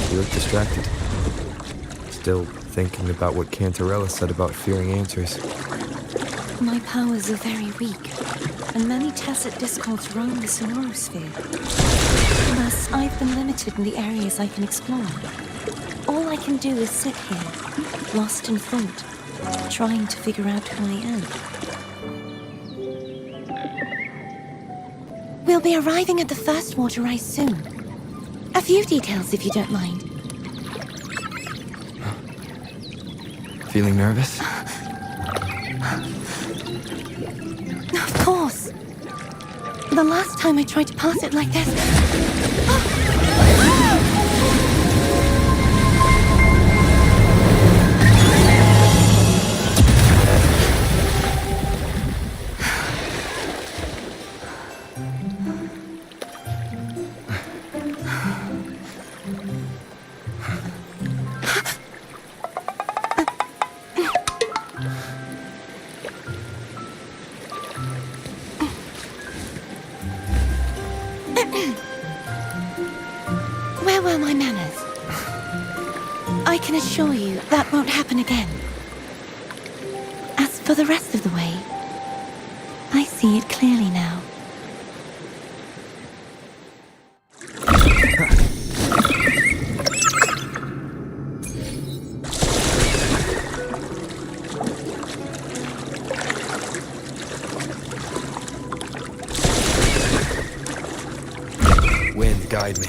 You look distracted. Still thinking about what Cantarella said about fearing answers. My powers are very weak, and many tacit discords roam the sonorosphere. Thus, I've been limited in the areas I can explore. All I can do is sit here, lost in thought, trying to figure out who I am. We'll be arriving at the first water rise soon. A few details, if you don't mind. Feeling nervous? Of course. The last time I tried to pass it like this... Where were my manners? I can assure you that won't happen again. As for the rest of the way, I see it clearly now. Wind, guide me.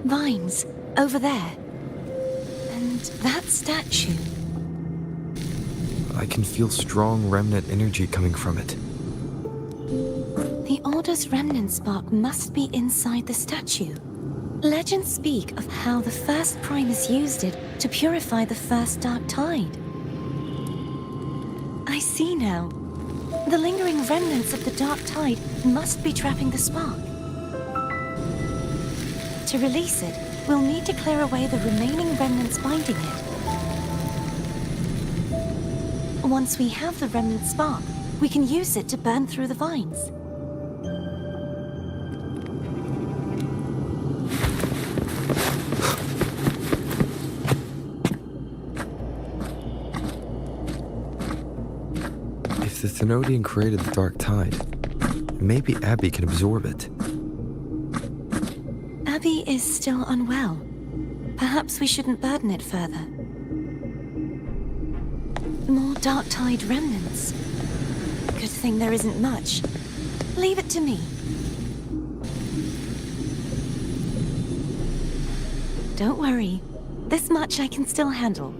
Vines, over there. And that statue. I can feel strong remnant energy coming from it. The Order's remnant spark must be inside the statue. Legends speak of how the first Primus used it to purify the first dark tide. I see now. The lingering remnants of the dark tide must be trapping the spark. To release it, we'll need to clear away the remaining remnants binding it. Once we have the remnant spark, we can use it to burn through the vines. If the Thenodian created the dark tide, maybe Abby can absorb it. Abby is still unwell. Perhaps we shouldn't burden it further. More dark tide remnants. Good thing there isn't much. Leave it to me. Don't worry. This much I can still handle.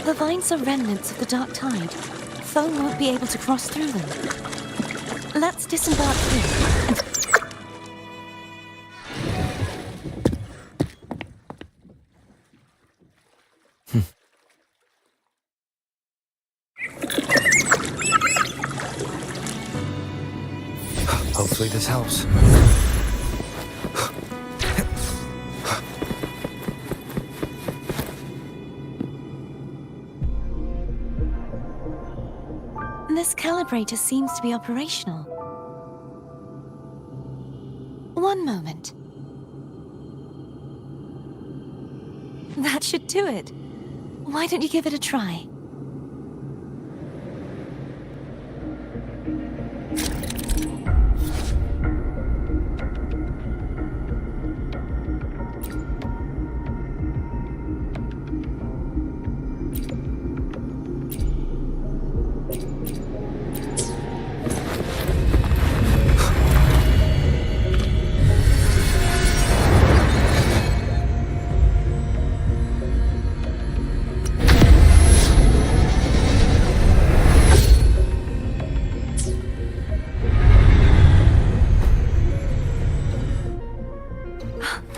The vines are remnants of the dark tide. Foam won't be able to cross through them. Let's disembark here. Hopefully this helps. This calibrator seems to be operational. One moment. That should do it. Why don't you give it a try?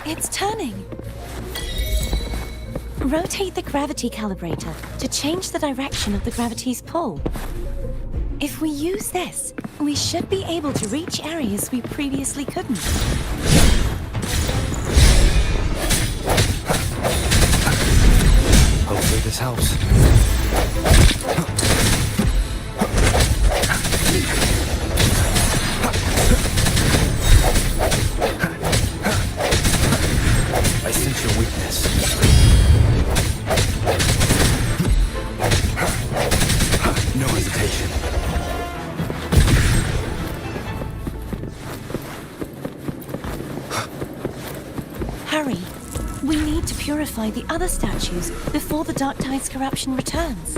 It's turning. Rotate the gravity calibrator to change the direction of the gravity's pull. If we use this, we should be able to reach areas we previously couldn't. Hopefully this helps. I sense your weakness. No hesitation. Hurry. We need to purify the other statues before the Dark Tide's corruption returns.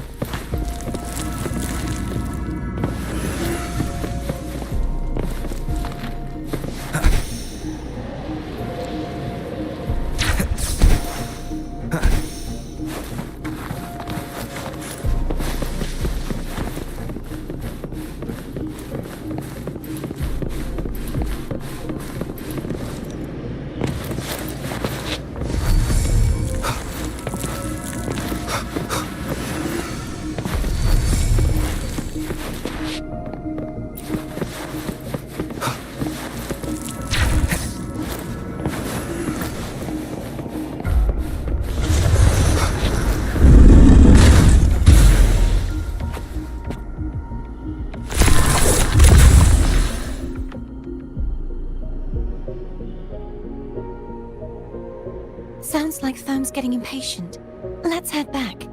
Sounds like Foam's getting impatient. Let's head back.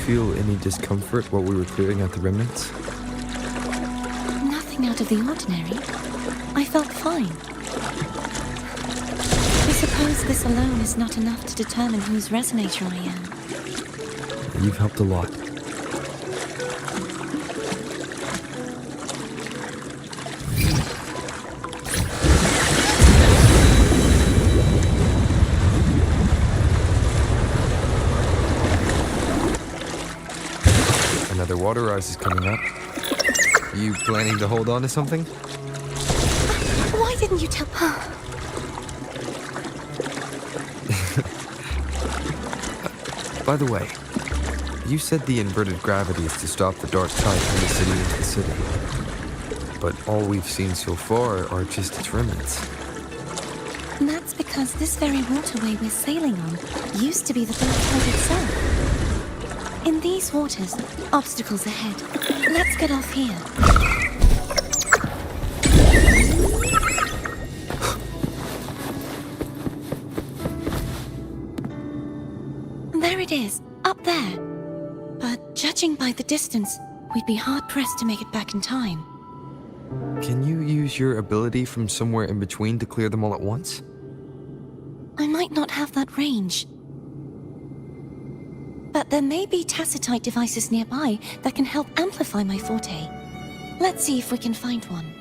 Feel any discomfort while we were clearing out the remnants? Nothing out of the ordinary. I felt fine. I suppose this alone is not enough to determine whose resonator I am. You've helped a lot. Another water rise is coming up. You planning to hold on to something? Why didn't you tell... By the way, You said the inverted gravity is to stop the dark tide from the city into the city. But all we've seen so far are just its remnants. And that's because this very waterway we're sailing on used to be the dark tide itself. In these waters, obstacles ahead. Let's get off here. There it is, up there. But judging by the distance, we'd be hard-pressed to make it back in time. Can you use your ability from somewhere in between to clear them all at once? I might not have that range. But there may be tacitite devices nearby that can help amplify my forte. Let's see if we can find one.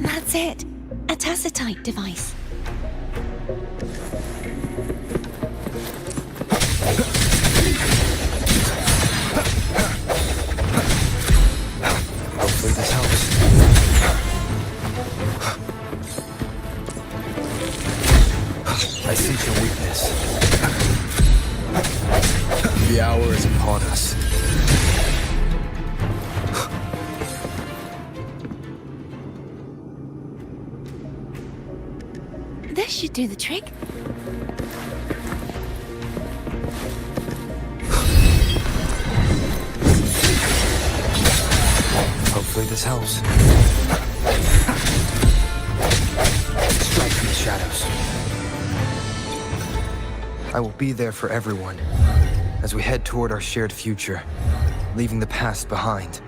That's it. A tacitite device. Hopefully this helps. I sense your weakness. The hour is upon us. This should do the trick. Hopefully this helps. Strike from the shadows. I will be there for everyone as we head toward our shared future, leaving the past behind.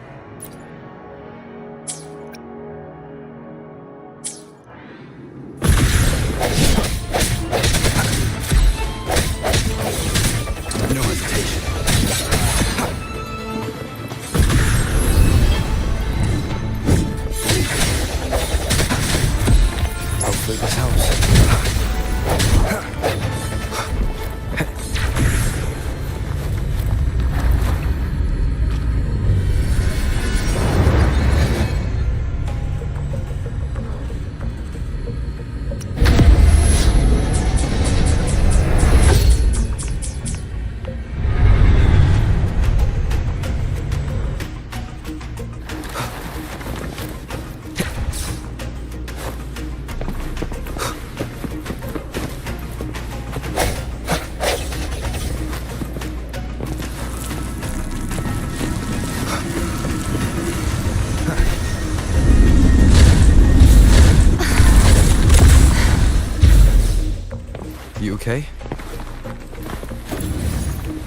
No hesitation. Hopefully this helps. You okay?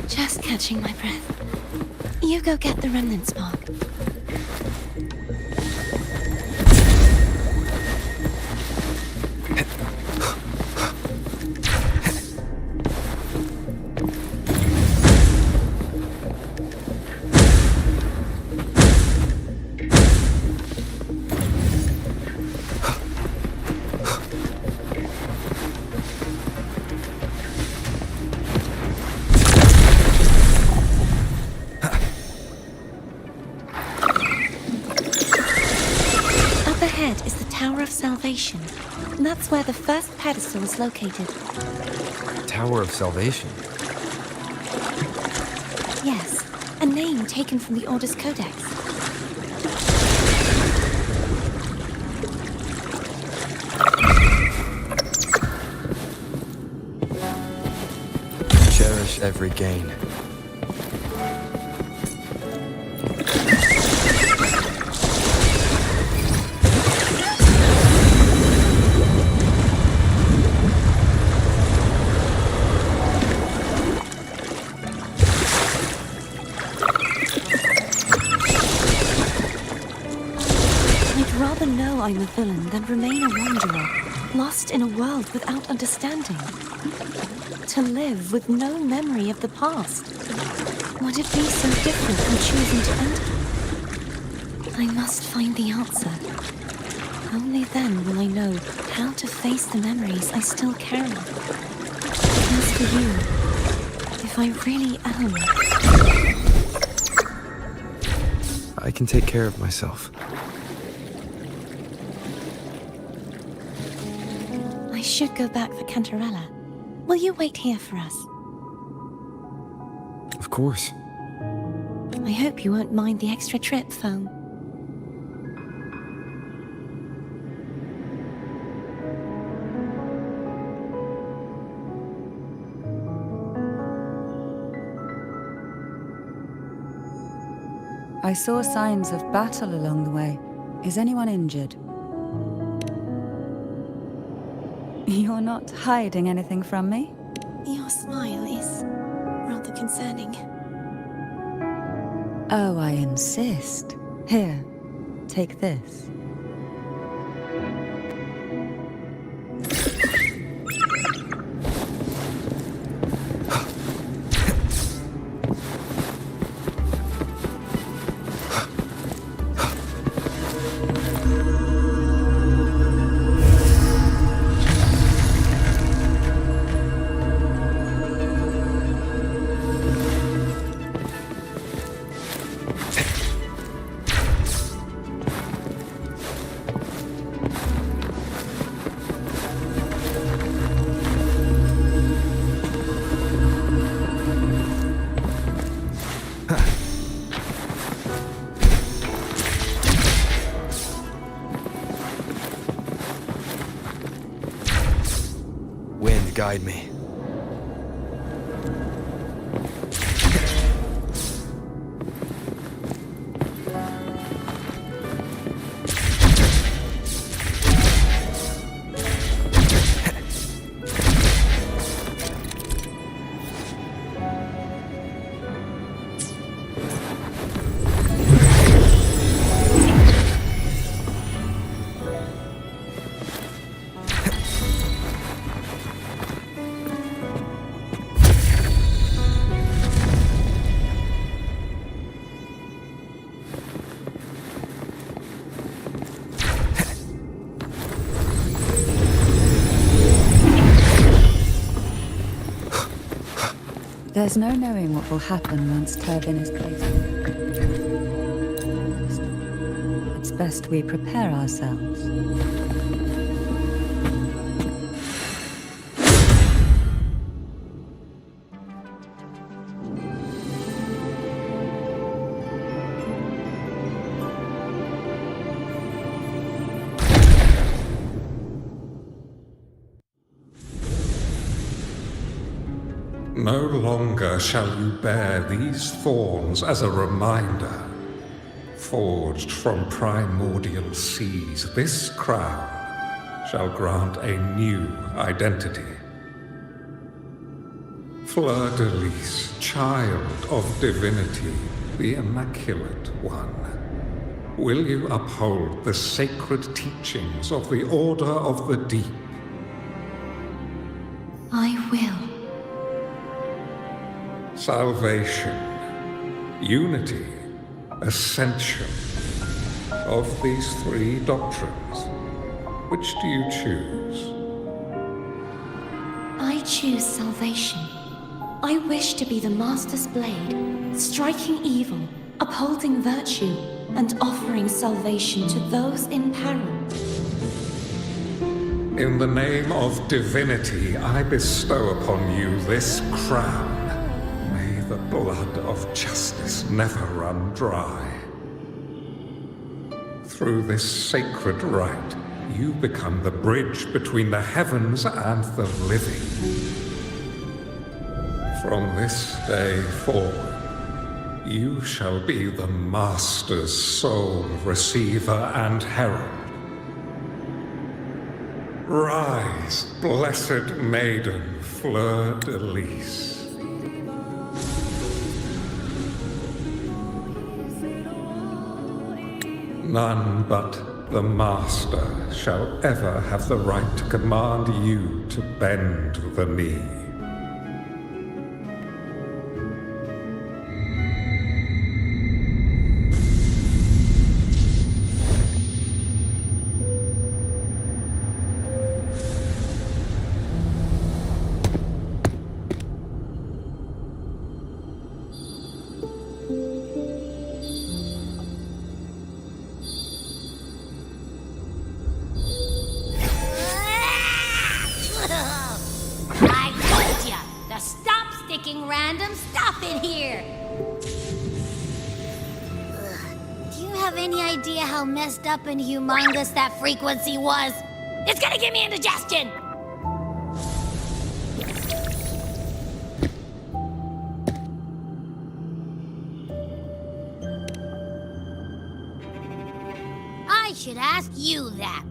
Just catching my breath. You go get the remnant spark. Ahead is the Tower of Salvation. That's where the first pedestal is located. Tower of Salvation? Yes, a name taken from the Order's Codex. Cherish every gain. Rather know I'm a villain than remain a wanderer, lost in a world without understanding. to live with no memory of the past? Would it be so different from choosing to enter? I must find the answer. Only then will I know how to face the memories I still carry. As for you, if I really am... I can take care of myself. I should go back for Cantarella. Will you wait here for us? Of course. I hope you won't mind the extra trip, Foam. I saw signs of battle along the way. Is anyone injured? You're not hiding anything from me? Your smile is rather concerning. Oh, I insist. Here, take this. Wind, guide me. There's no knowing what will happen once Turvin is placed. It's best we prepare ourselves. No longer shall you bear these thorns as a reminder. Forged from primordial seas, this crown shall grant a new identity. Fleur-de-Lis, child of divinity, the Immaculate One, will you uphold the sacred teachings of the Order of the Deep? I will. Salvation, unity, ascension. Of these three doctrines, which do you choose? I choose salvation. I wish to be the Master's blade, striking evil, upholding virtue, and offering salvation to those in peril. In the name of divinity, I bestow upon you this crown. May the blood of justice never run dry. Through this sacred rite, you become the bridge between the heavens and the living. From this day forward, you shall be the Master's sole receiver and herald. Rise, blessed maiden, Fleur-de-Lis. None but the Master shall ever have the right to command you to bend the knee. random stuff in here. Do you have any idea how messed up and humongous that frequency was? It's gonna give me indigestion! I should ask you that.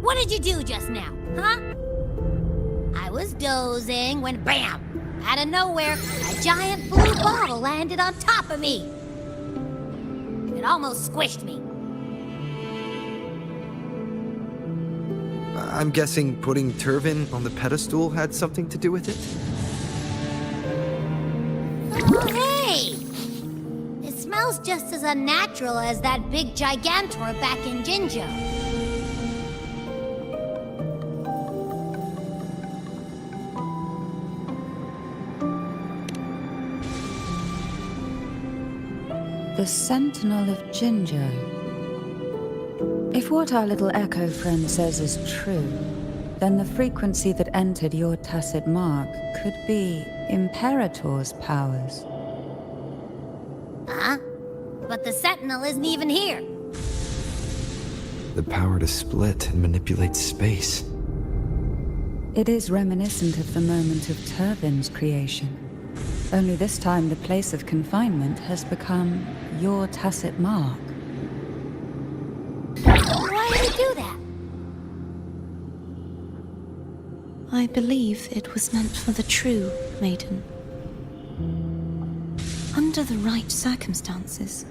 What did you do just now, huh? I was dozing when BAM! Out of nowhere, a giant blue ball landed on top of me. It almost squished me. I'm guessing putting Turvin on the pedestal had something to do with it? Oh, hey! It smells just as unnatural as that big Gigantor back in Jinjo. The Sentinel of Jinjo. If what our little Echo friend says is true, then the frequency that entered your tacit mark could be Imperator's powers. Huh? But the Sentinel isn't even here. The power to split and manipulate space. It is reminiscent of the moment of Turvin's creation. Only this time the place of confinement has become your tacit mark. Why did he do that? I believe it was meant for the true maiden. Under the right circumstances,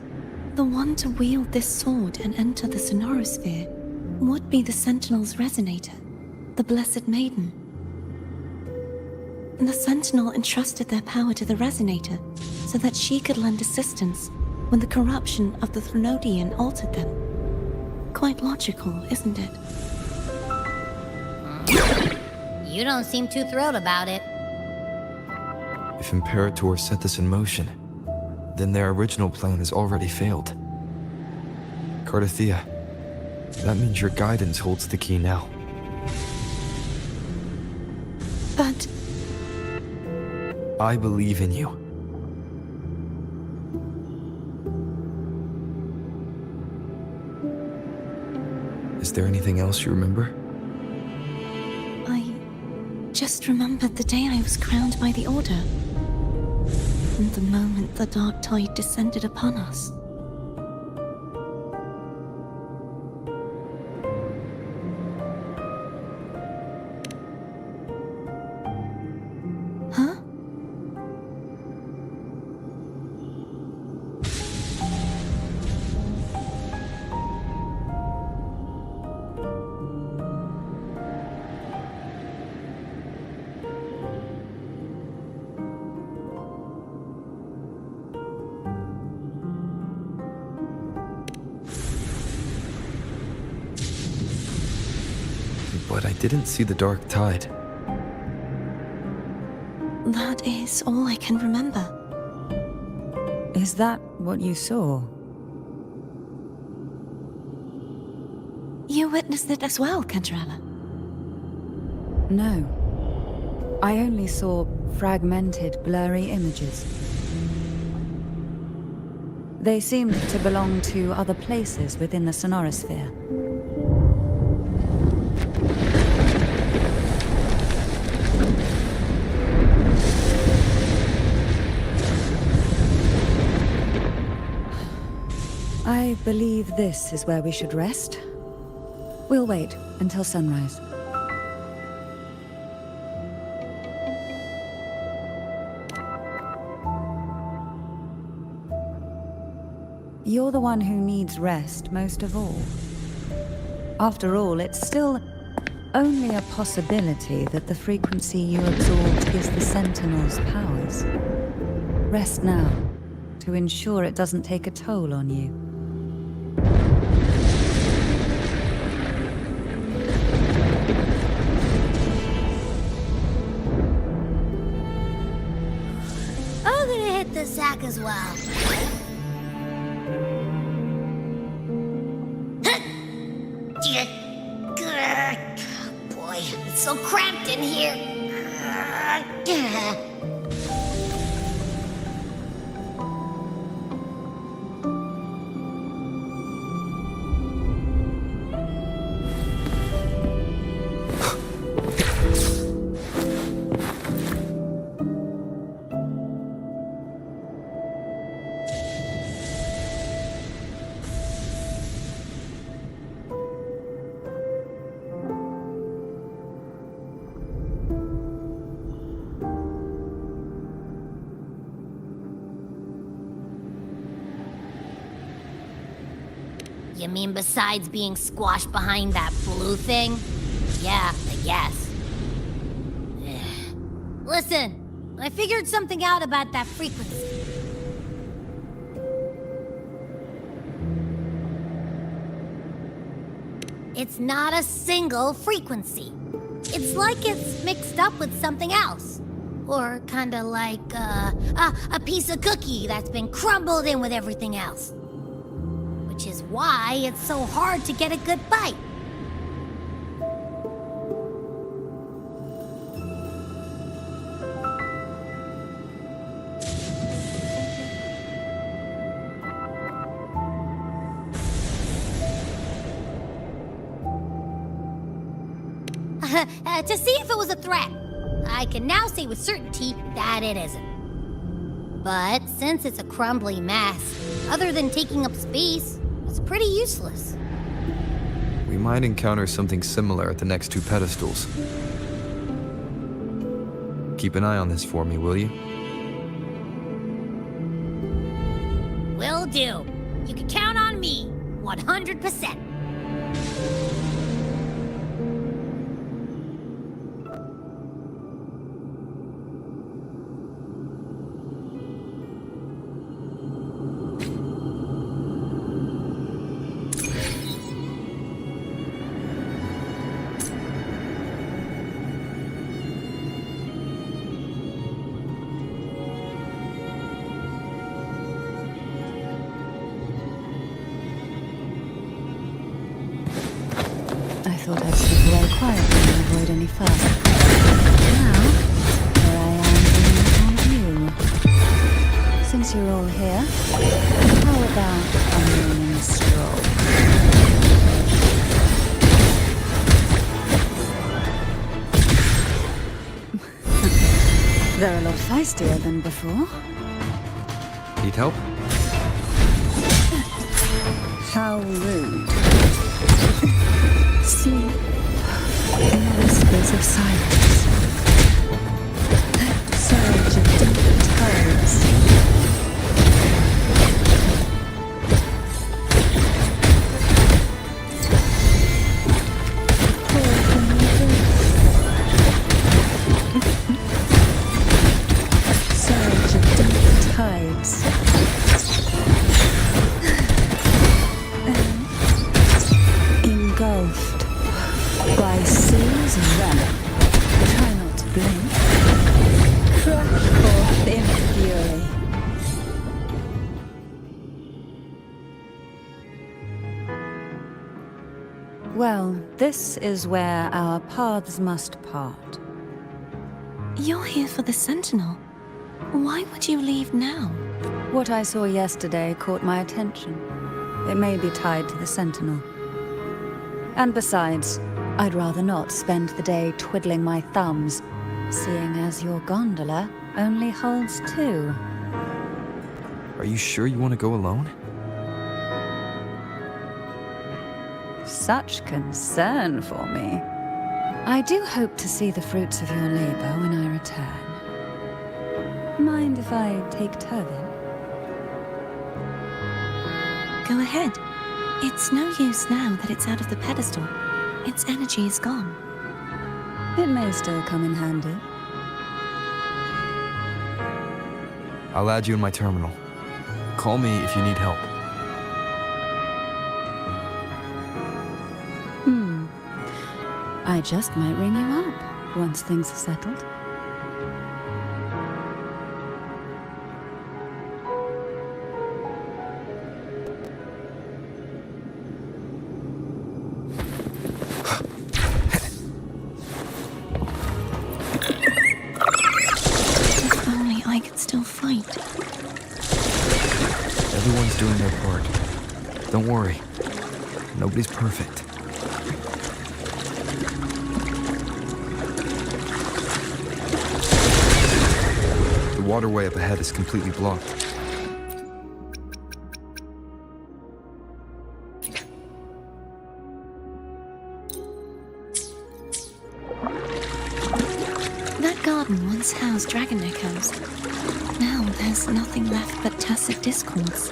the one to wield this sword and enter the Sonorosphere would be the Sentinel's resonator, the Blessed Maiden. The Sentinel entrusted their power to the resonator so that she could lend assistance when the corruption of the Threnodian altered them. Quite logical, isn't it? You don't seem too thrilled about it. If Imperator set this in motion, then their original plan has already failed. Cardathea, that means your guidance holds the key now. But I believe in you. Is there anything else you remember? I just remembered the day I was crowned by the Order. And the moment the dark tide descended upon us. Huh? But I didn't see the dark tide. That is all I can remember. Is that what you saw? You witnessed it as well, Cantarella. No. I only saw fragmented, blurry images. They seemed to belong to other places within the Sonorosphere. I believe this is where we should rest. We'll wait until sunrise. You're the one who needs rest most of all. After all, it's still only a possibility that the frequency you absorbed is the Sentinel's powers. Rest now, to ensure it doesn't take a toll on you. I'm gonna hit the sack as well. Boy, it's so cramped in here. You mean besides being squashed behind that blue thing? Yeah, I guess. Listen, I figured something out about that frequency. It's not a single frequency. It's like it's mixed up with something else. Or kinda like, a piece of cookie that's been crumbled in with everything else. Which is why it's so hard to get a good bite. To see if it was a threat. I can now say with certainty that it isn't. But since it's a crumbly mess, other than taking up space, it's pretty useless. We might encounter something similar at the next 2 pedestals. Keep an eye on this for me, will you? Will do. You can count on me, 100%. I thought I'd slip away quietly and avoid any fuss. Now, here I am bringing on you. Since you're all here, how about a morning stroll? They're a lot feistier than before. Need help? How rude. Sleep in the whispers of silence. Surge of deep tides. Pour from within. Surge of deep tides. Engulfed by seas of venom. Try not to blink. Crush forth in fury. Well, this is where our paths must part. You're here for the Sentinel. Why would you leave now? What I saw yesterday caught my attention. It may be tied to the Sentinel. And besides, I'd rather not spend the day twiddling my thumbs, seeing as your gondola only holds 2. Are you sure you want to go alone? Such concern for me. I do hope to see the fruits of your labor when I return. Mind if I take Turvin? Go ahead. It's no use now that it's out of the pedestal. Its energy is gone. It may still come in handy. I'll add you in my terminal. Call me if you need help. I just might ring you up once things are settled. If only I could still fight. Everyone's doing their part. Don't worry. Nobody's perfect. The waterway up ahead is completely blocked. That garden once housed dragon echoes. Now there's nothing left but tacit discords.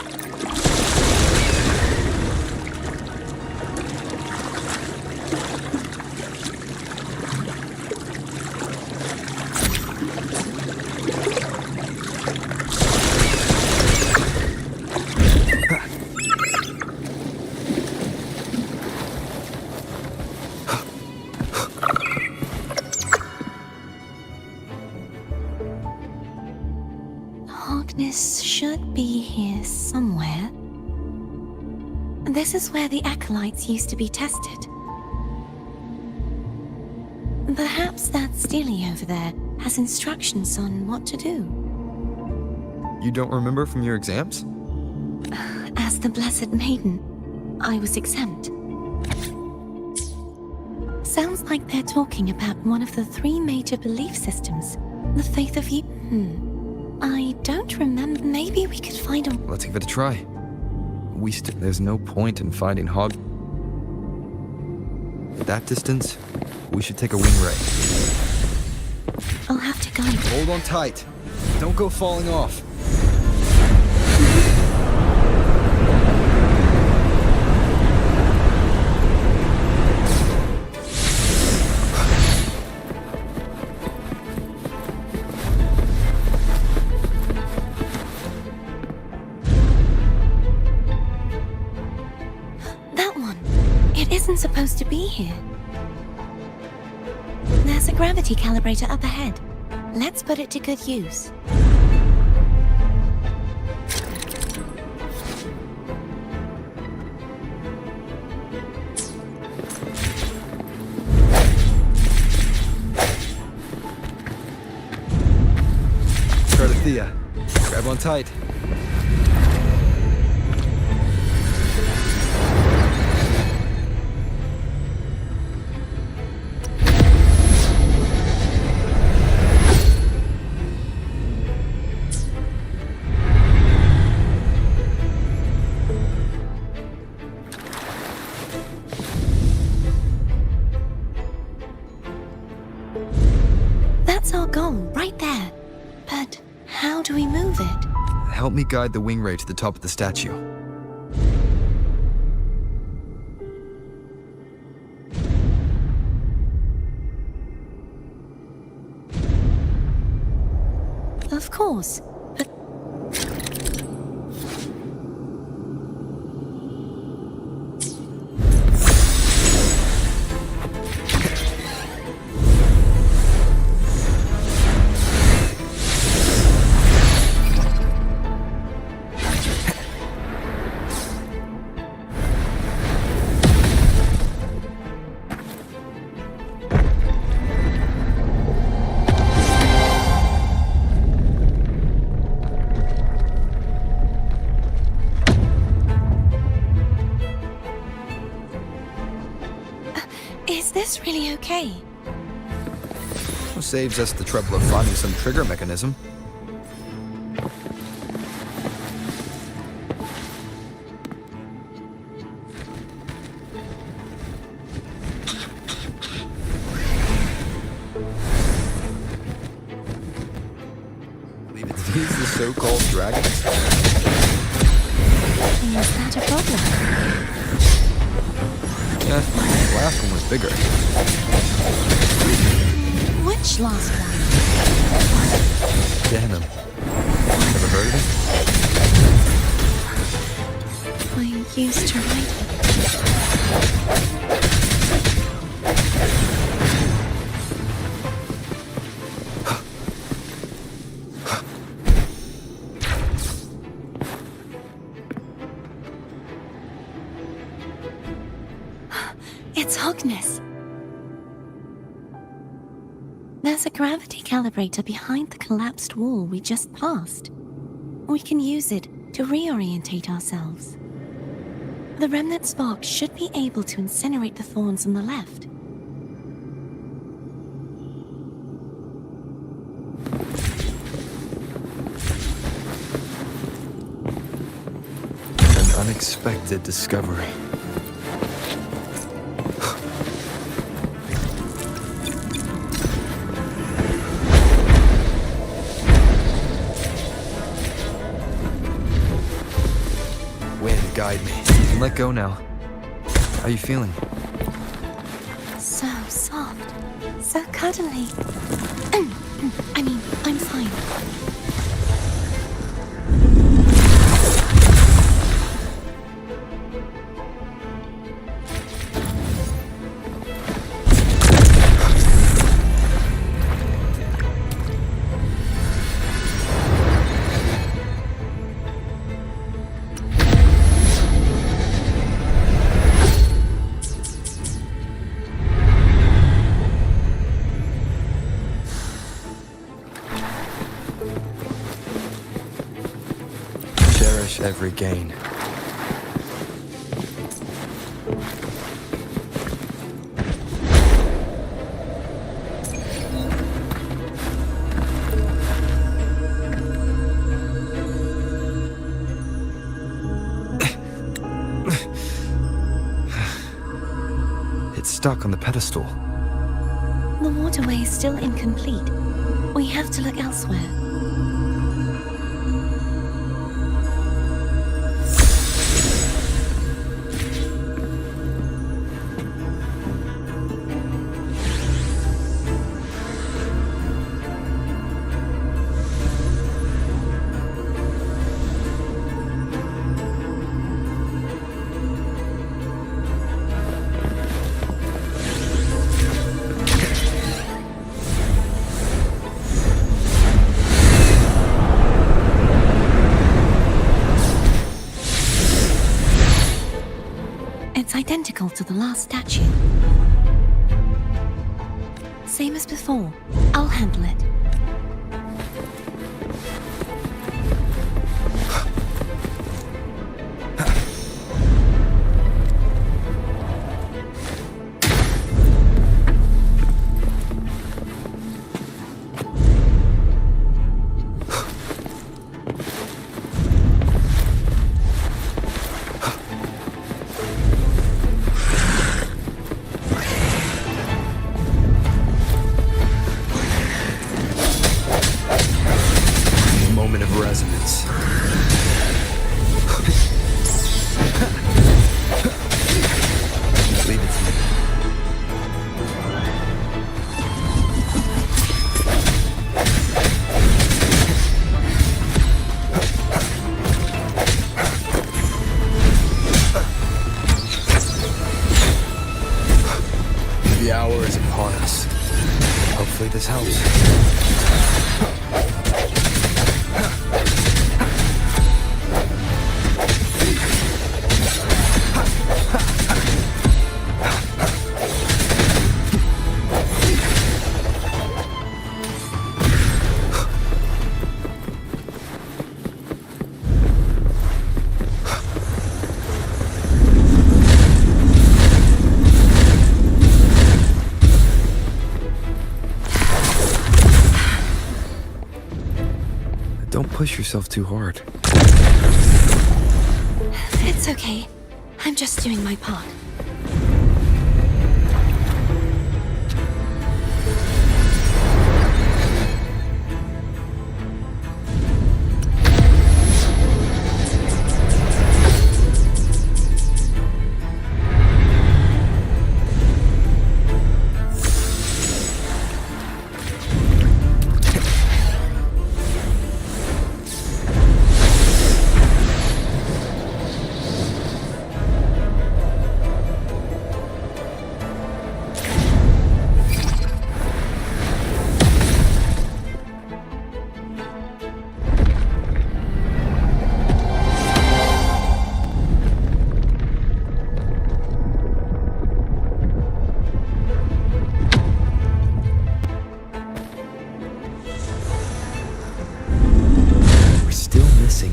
This should be here somewhere. This is where the acolytes used to be tested. Perhaps that Steely over there has instructions on what to do. You don't remember from your exams? As the Blessed Maiden, I was exempt. Sounds like they're talking about one of the 3 major belief systems. The faith of you. I don't remember. Maybe we could find a... Let's give it a try. There's no point in fighting Hog. At that distance, we should take a wing ray. I'll have to guide. Hold on tight. Don't go falling off. Supposed to be here. There's a gravity calibrator up ahead. Let's put it to good use. Thea, grab on tight. That's our goal, right there. But how do we move it? Help me guide the wing ray to the top of the statue. Of course, but... Is this really okay? Saves us the trouble of finding some trigger mechanism. Leave it to these the so-called dragons. Is that a problem? Yeah, the last one was bigger. Which last one? Denim. Ever heard of it? I used to write It's Hogness. There's a gravity calibrator behind the collapsed wall we just passed. We can use it to reorientate ourselves. The remnant spark should be able to incinerate the thorns on the left. An unexpected discovery. Guide me. Let go now. How are you feeling? So soft. So cuddly. I mean, I'm fine. relish every gain. It's stuck on the pedestal. The waterway is still incomplete. We have to look elsewhere. It's identical to the last statue. Same as before. I'll handle it. Moment of resonance. Leave it to me. The hour is upon us. Hopefully this helps. Don't push yourself too hard. It's okay. I'm just doing my part.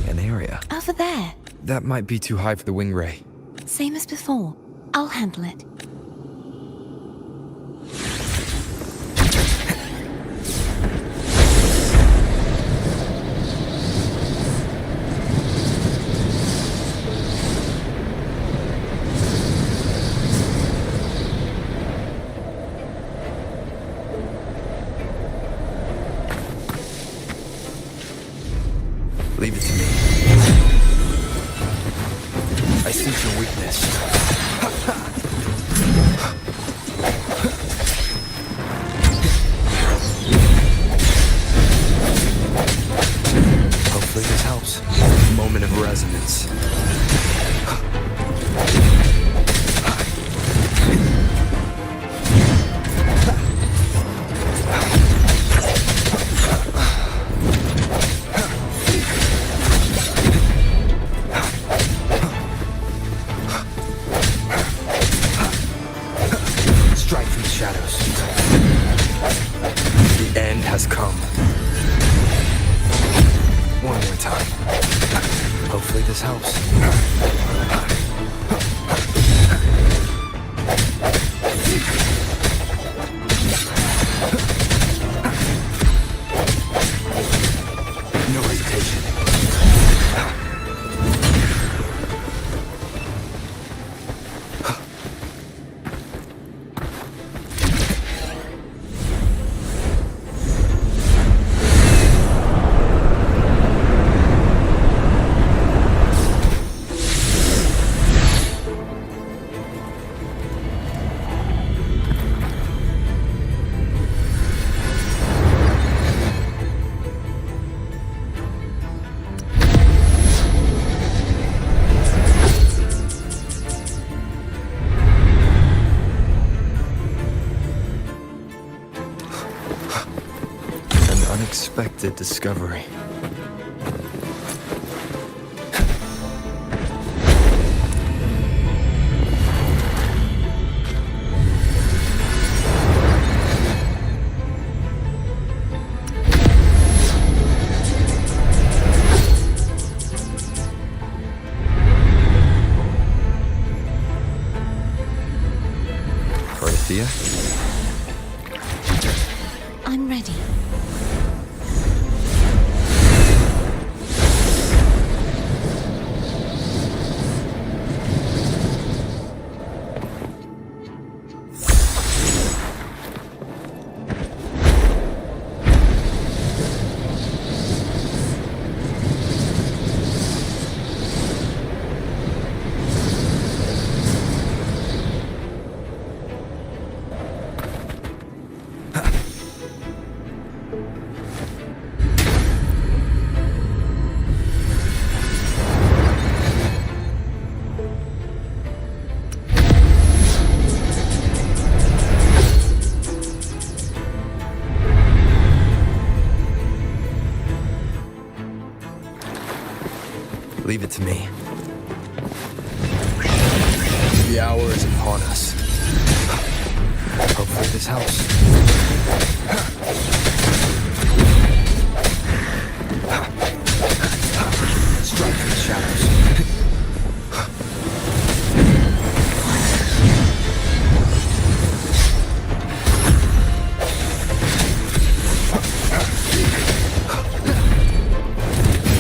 An area. Over there. That might be too high for the wing ray. Same as before. I'll handle it. Leave it to me. I sense your weakness. Hopefully this helps. Moment of resonance. Strike from the shadows. The end has come. One more time. Hopefully this this helps. No hesitation. Unexpected discovery. Parthia? I'm ready. Leave it to me. The hour is upon us. Hopefully this helps. Strike from the shadows.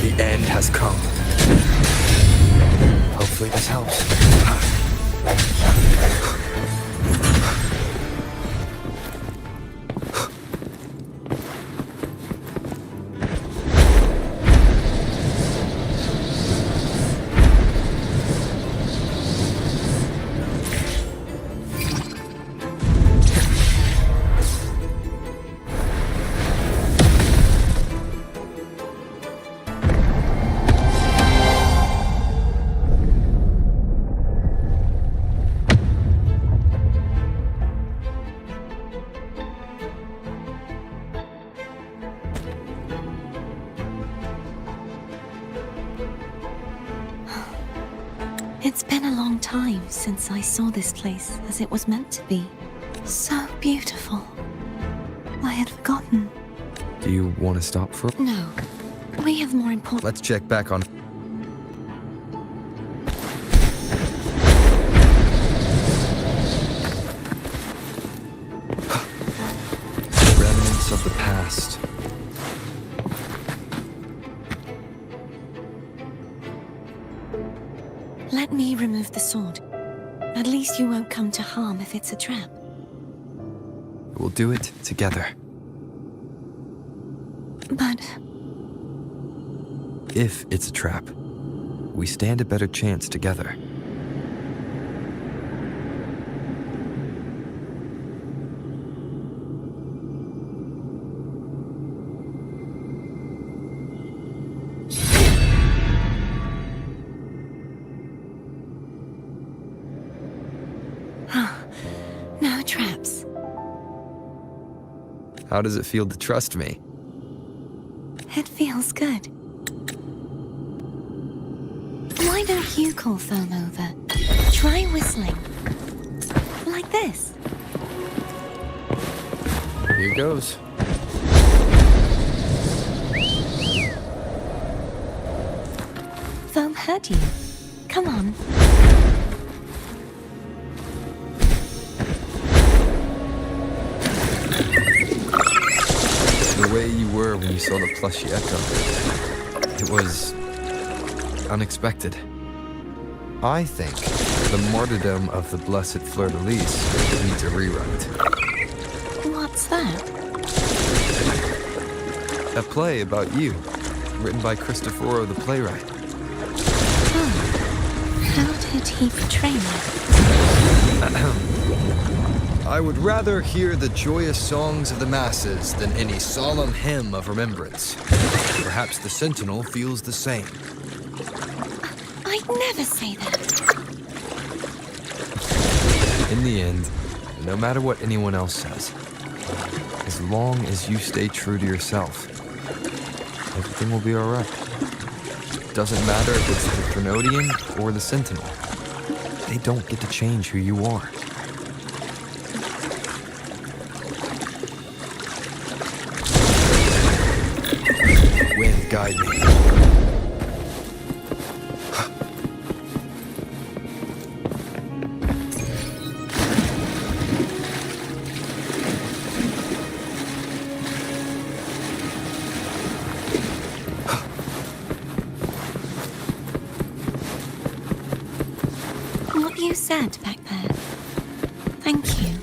The end has come. Hopefully this helps. It's been a long time since I saw this place as it was meant to be. So beautiful. I had forgotten. Do you want to stop for? No. We have more important. Let's check back on. Remnants of the past. Let me remove the sword. At least you won't come to harm if it's a trap. We'll do it together. But If it's a trap, we stand a better chance together. no traps. How does it feel to trust me? It feels good. Why don't you call Thome over? Try whistling. Like this. Here goes. foam hurt you. Come on. The way you were when you saw the plushy Echo, it was unexpected. I think the martyrdom of the blessed fleur-de-lis needs a rewrite. What's that? A play about you, written by Cristoforo the playwright. How did he portray me? I would rather hear the joyous songs of the masses than any solemn hymn of remembrance. Perhaps the Sentinel feels the same. I'd never say that. In the end, no matter what anyone else says, as long as you stay true to yourself, everything will be alright. Doesn't matter if it's the Trinodian or the Sentinel. They don't get to change who you are. Wind, guide me. What you said back there. Thank you.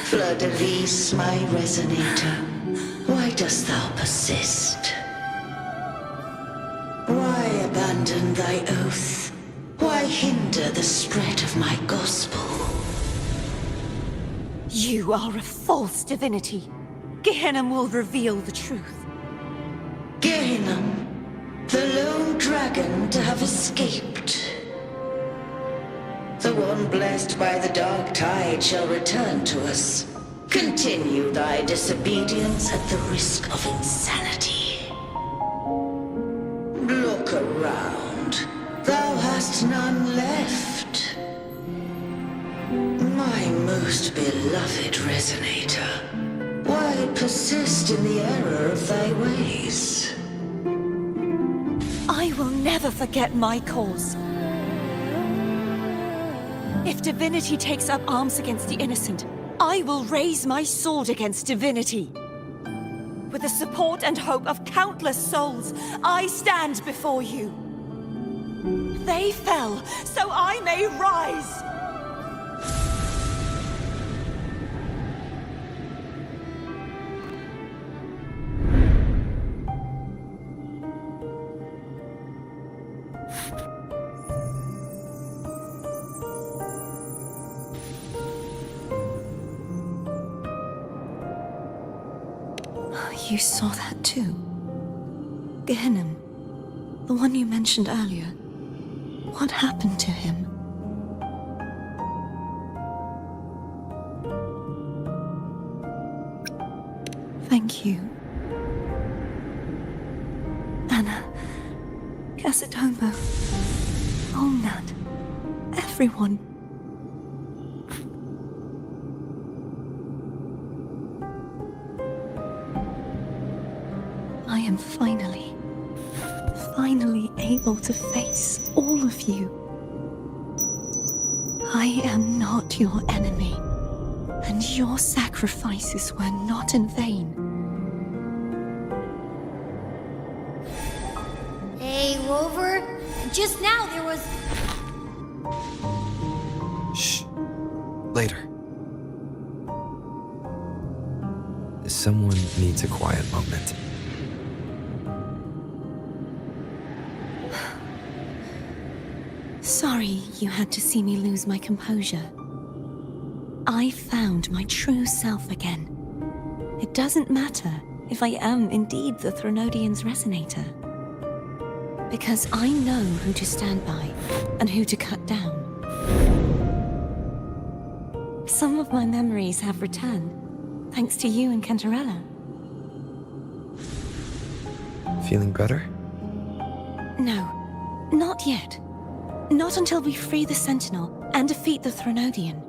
Fleur-de-lis, my resonator, why dost thou persist? Why abandon thy oath? Why hinder the spread of my gospel? You are a false divinity. Gehenna will reveal the truth. Gehenna, the lone dragon to have escaped. The one blessed by the dark tide shall return to us. Continue thy disobedience at the risk of insanity. Look around. Thou hast none left. My most beloved resonator, why persist in the error of thy ways? I will never forget my cause. If divinity takes up arms against the innocent, I will raise my sword against divinity. With the support and hope of countless souls, I stand before you. They fell, so I may rise! You saw that too? Gehenna, the one you mentioned earlier. What happened to him? Thank you. Anna, Casadomo, Olnat, everyone. I am finally able to face all of you. I am not your enemy, and your sacrifices were not in vain. Hey, Rover. Just now there was... Shh. Later. Someone needs a quiet moment. Sorry you had to see me lose my composure. I found my true self again. It doesn't matter if I am indeed the Trinodian's resonator. Because I know who to stand by and who to cut down. Some of my memories have returned, thanks to you and Cantarella. Feeling better? No, not yet. Not until we free the Sentinel and defeat the Threnodian.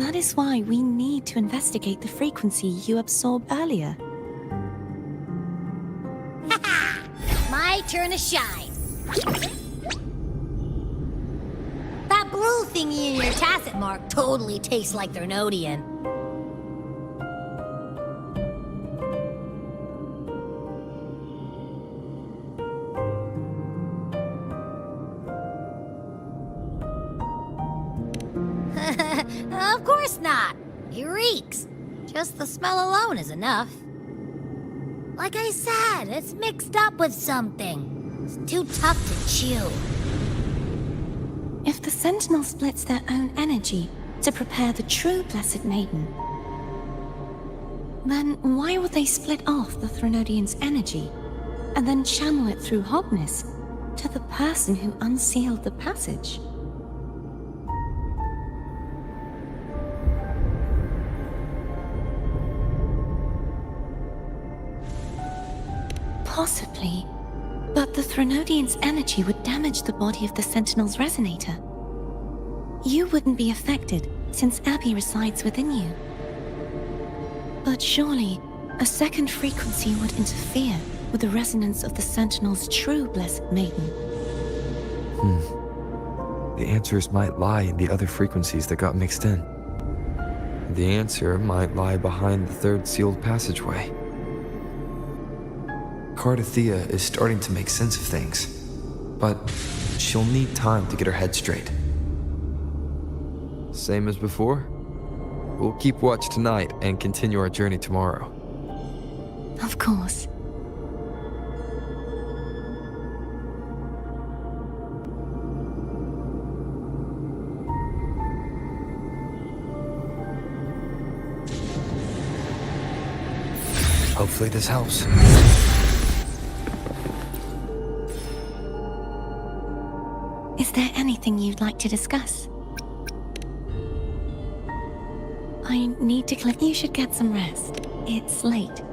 That is why we need to investigate the frequency you absorbed earlier. My turn to shine. That blue thingy in your tacit mark totally tastes like Threnodian. Of course not. It reeks. Just the smell alone is enough. Like I said, it's mixed up with something. It's too tough to chew. If the Sentinel splits their own energy to prepare the true Blessed Maiden, then why would they split off the Threnodian's energy and then channel it through Hognis to the person who unsealed the passage? Possibly, but the Threnodian's energy would damage the body of the Sentinel's resonator. You wouldn't be affected, since Abby resides within you. But surely, a second frequency would interfere with the resonance of the Sentinel's true Blessed Maiden. The answers might lie in the other frequencies that got mixed in. The answer might lie behind the third sealed passageway. Cardathea is starting to make sense of things, but she'll need time to get her head straight. Same as before? We'll keep watch tonight and continue our journey tomorrow. Of course. Hopefully this helps. Is there anything you'd like to discuss? I need to clear. You should get some rest. It's late.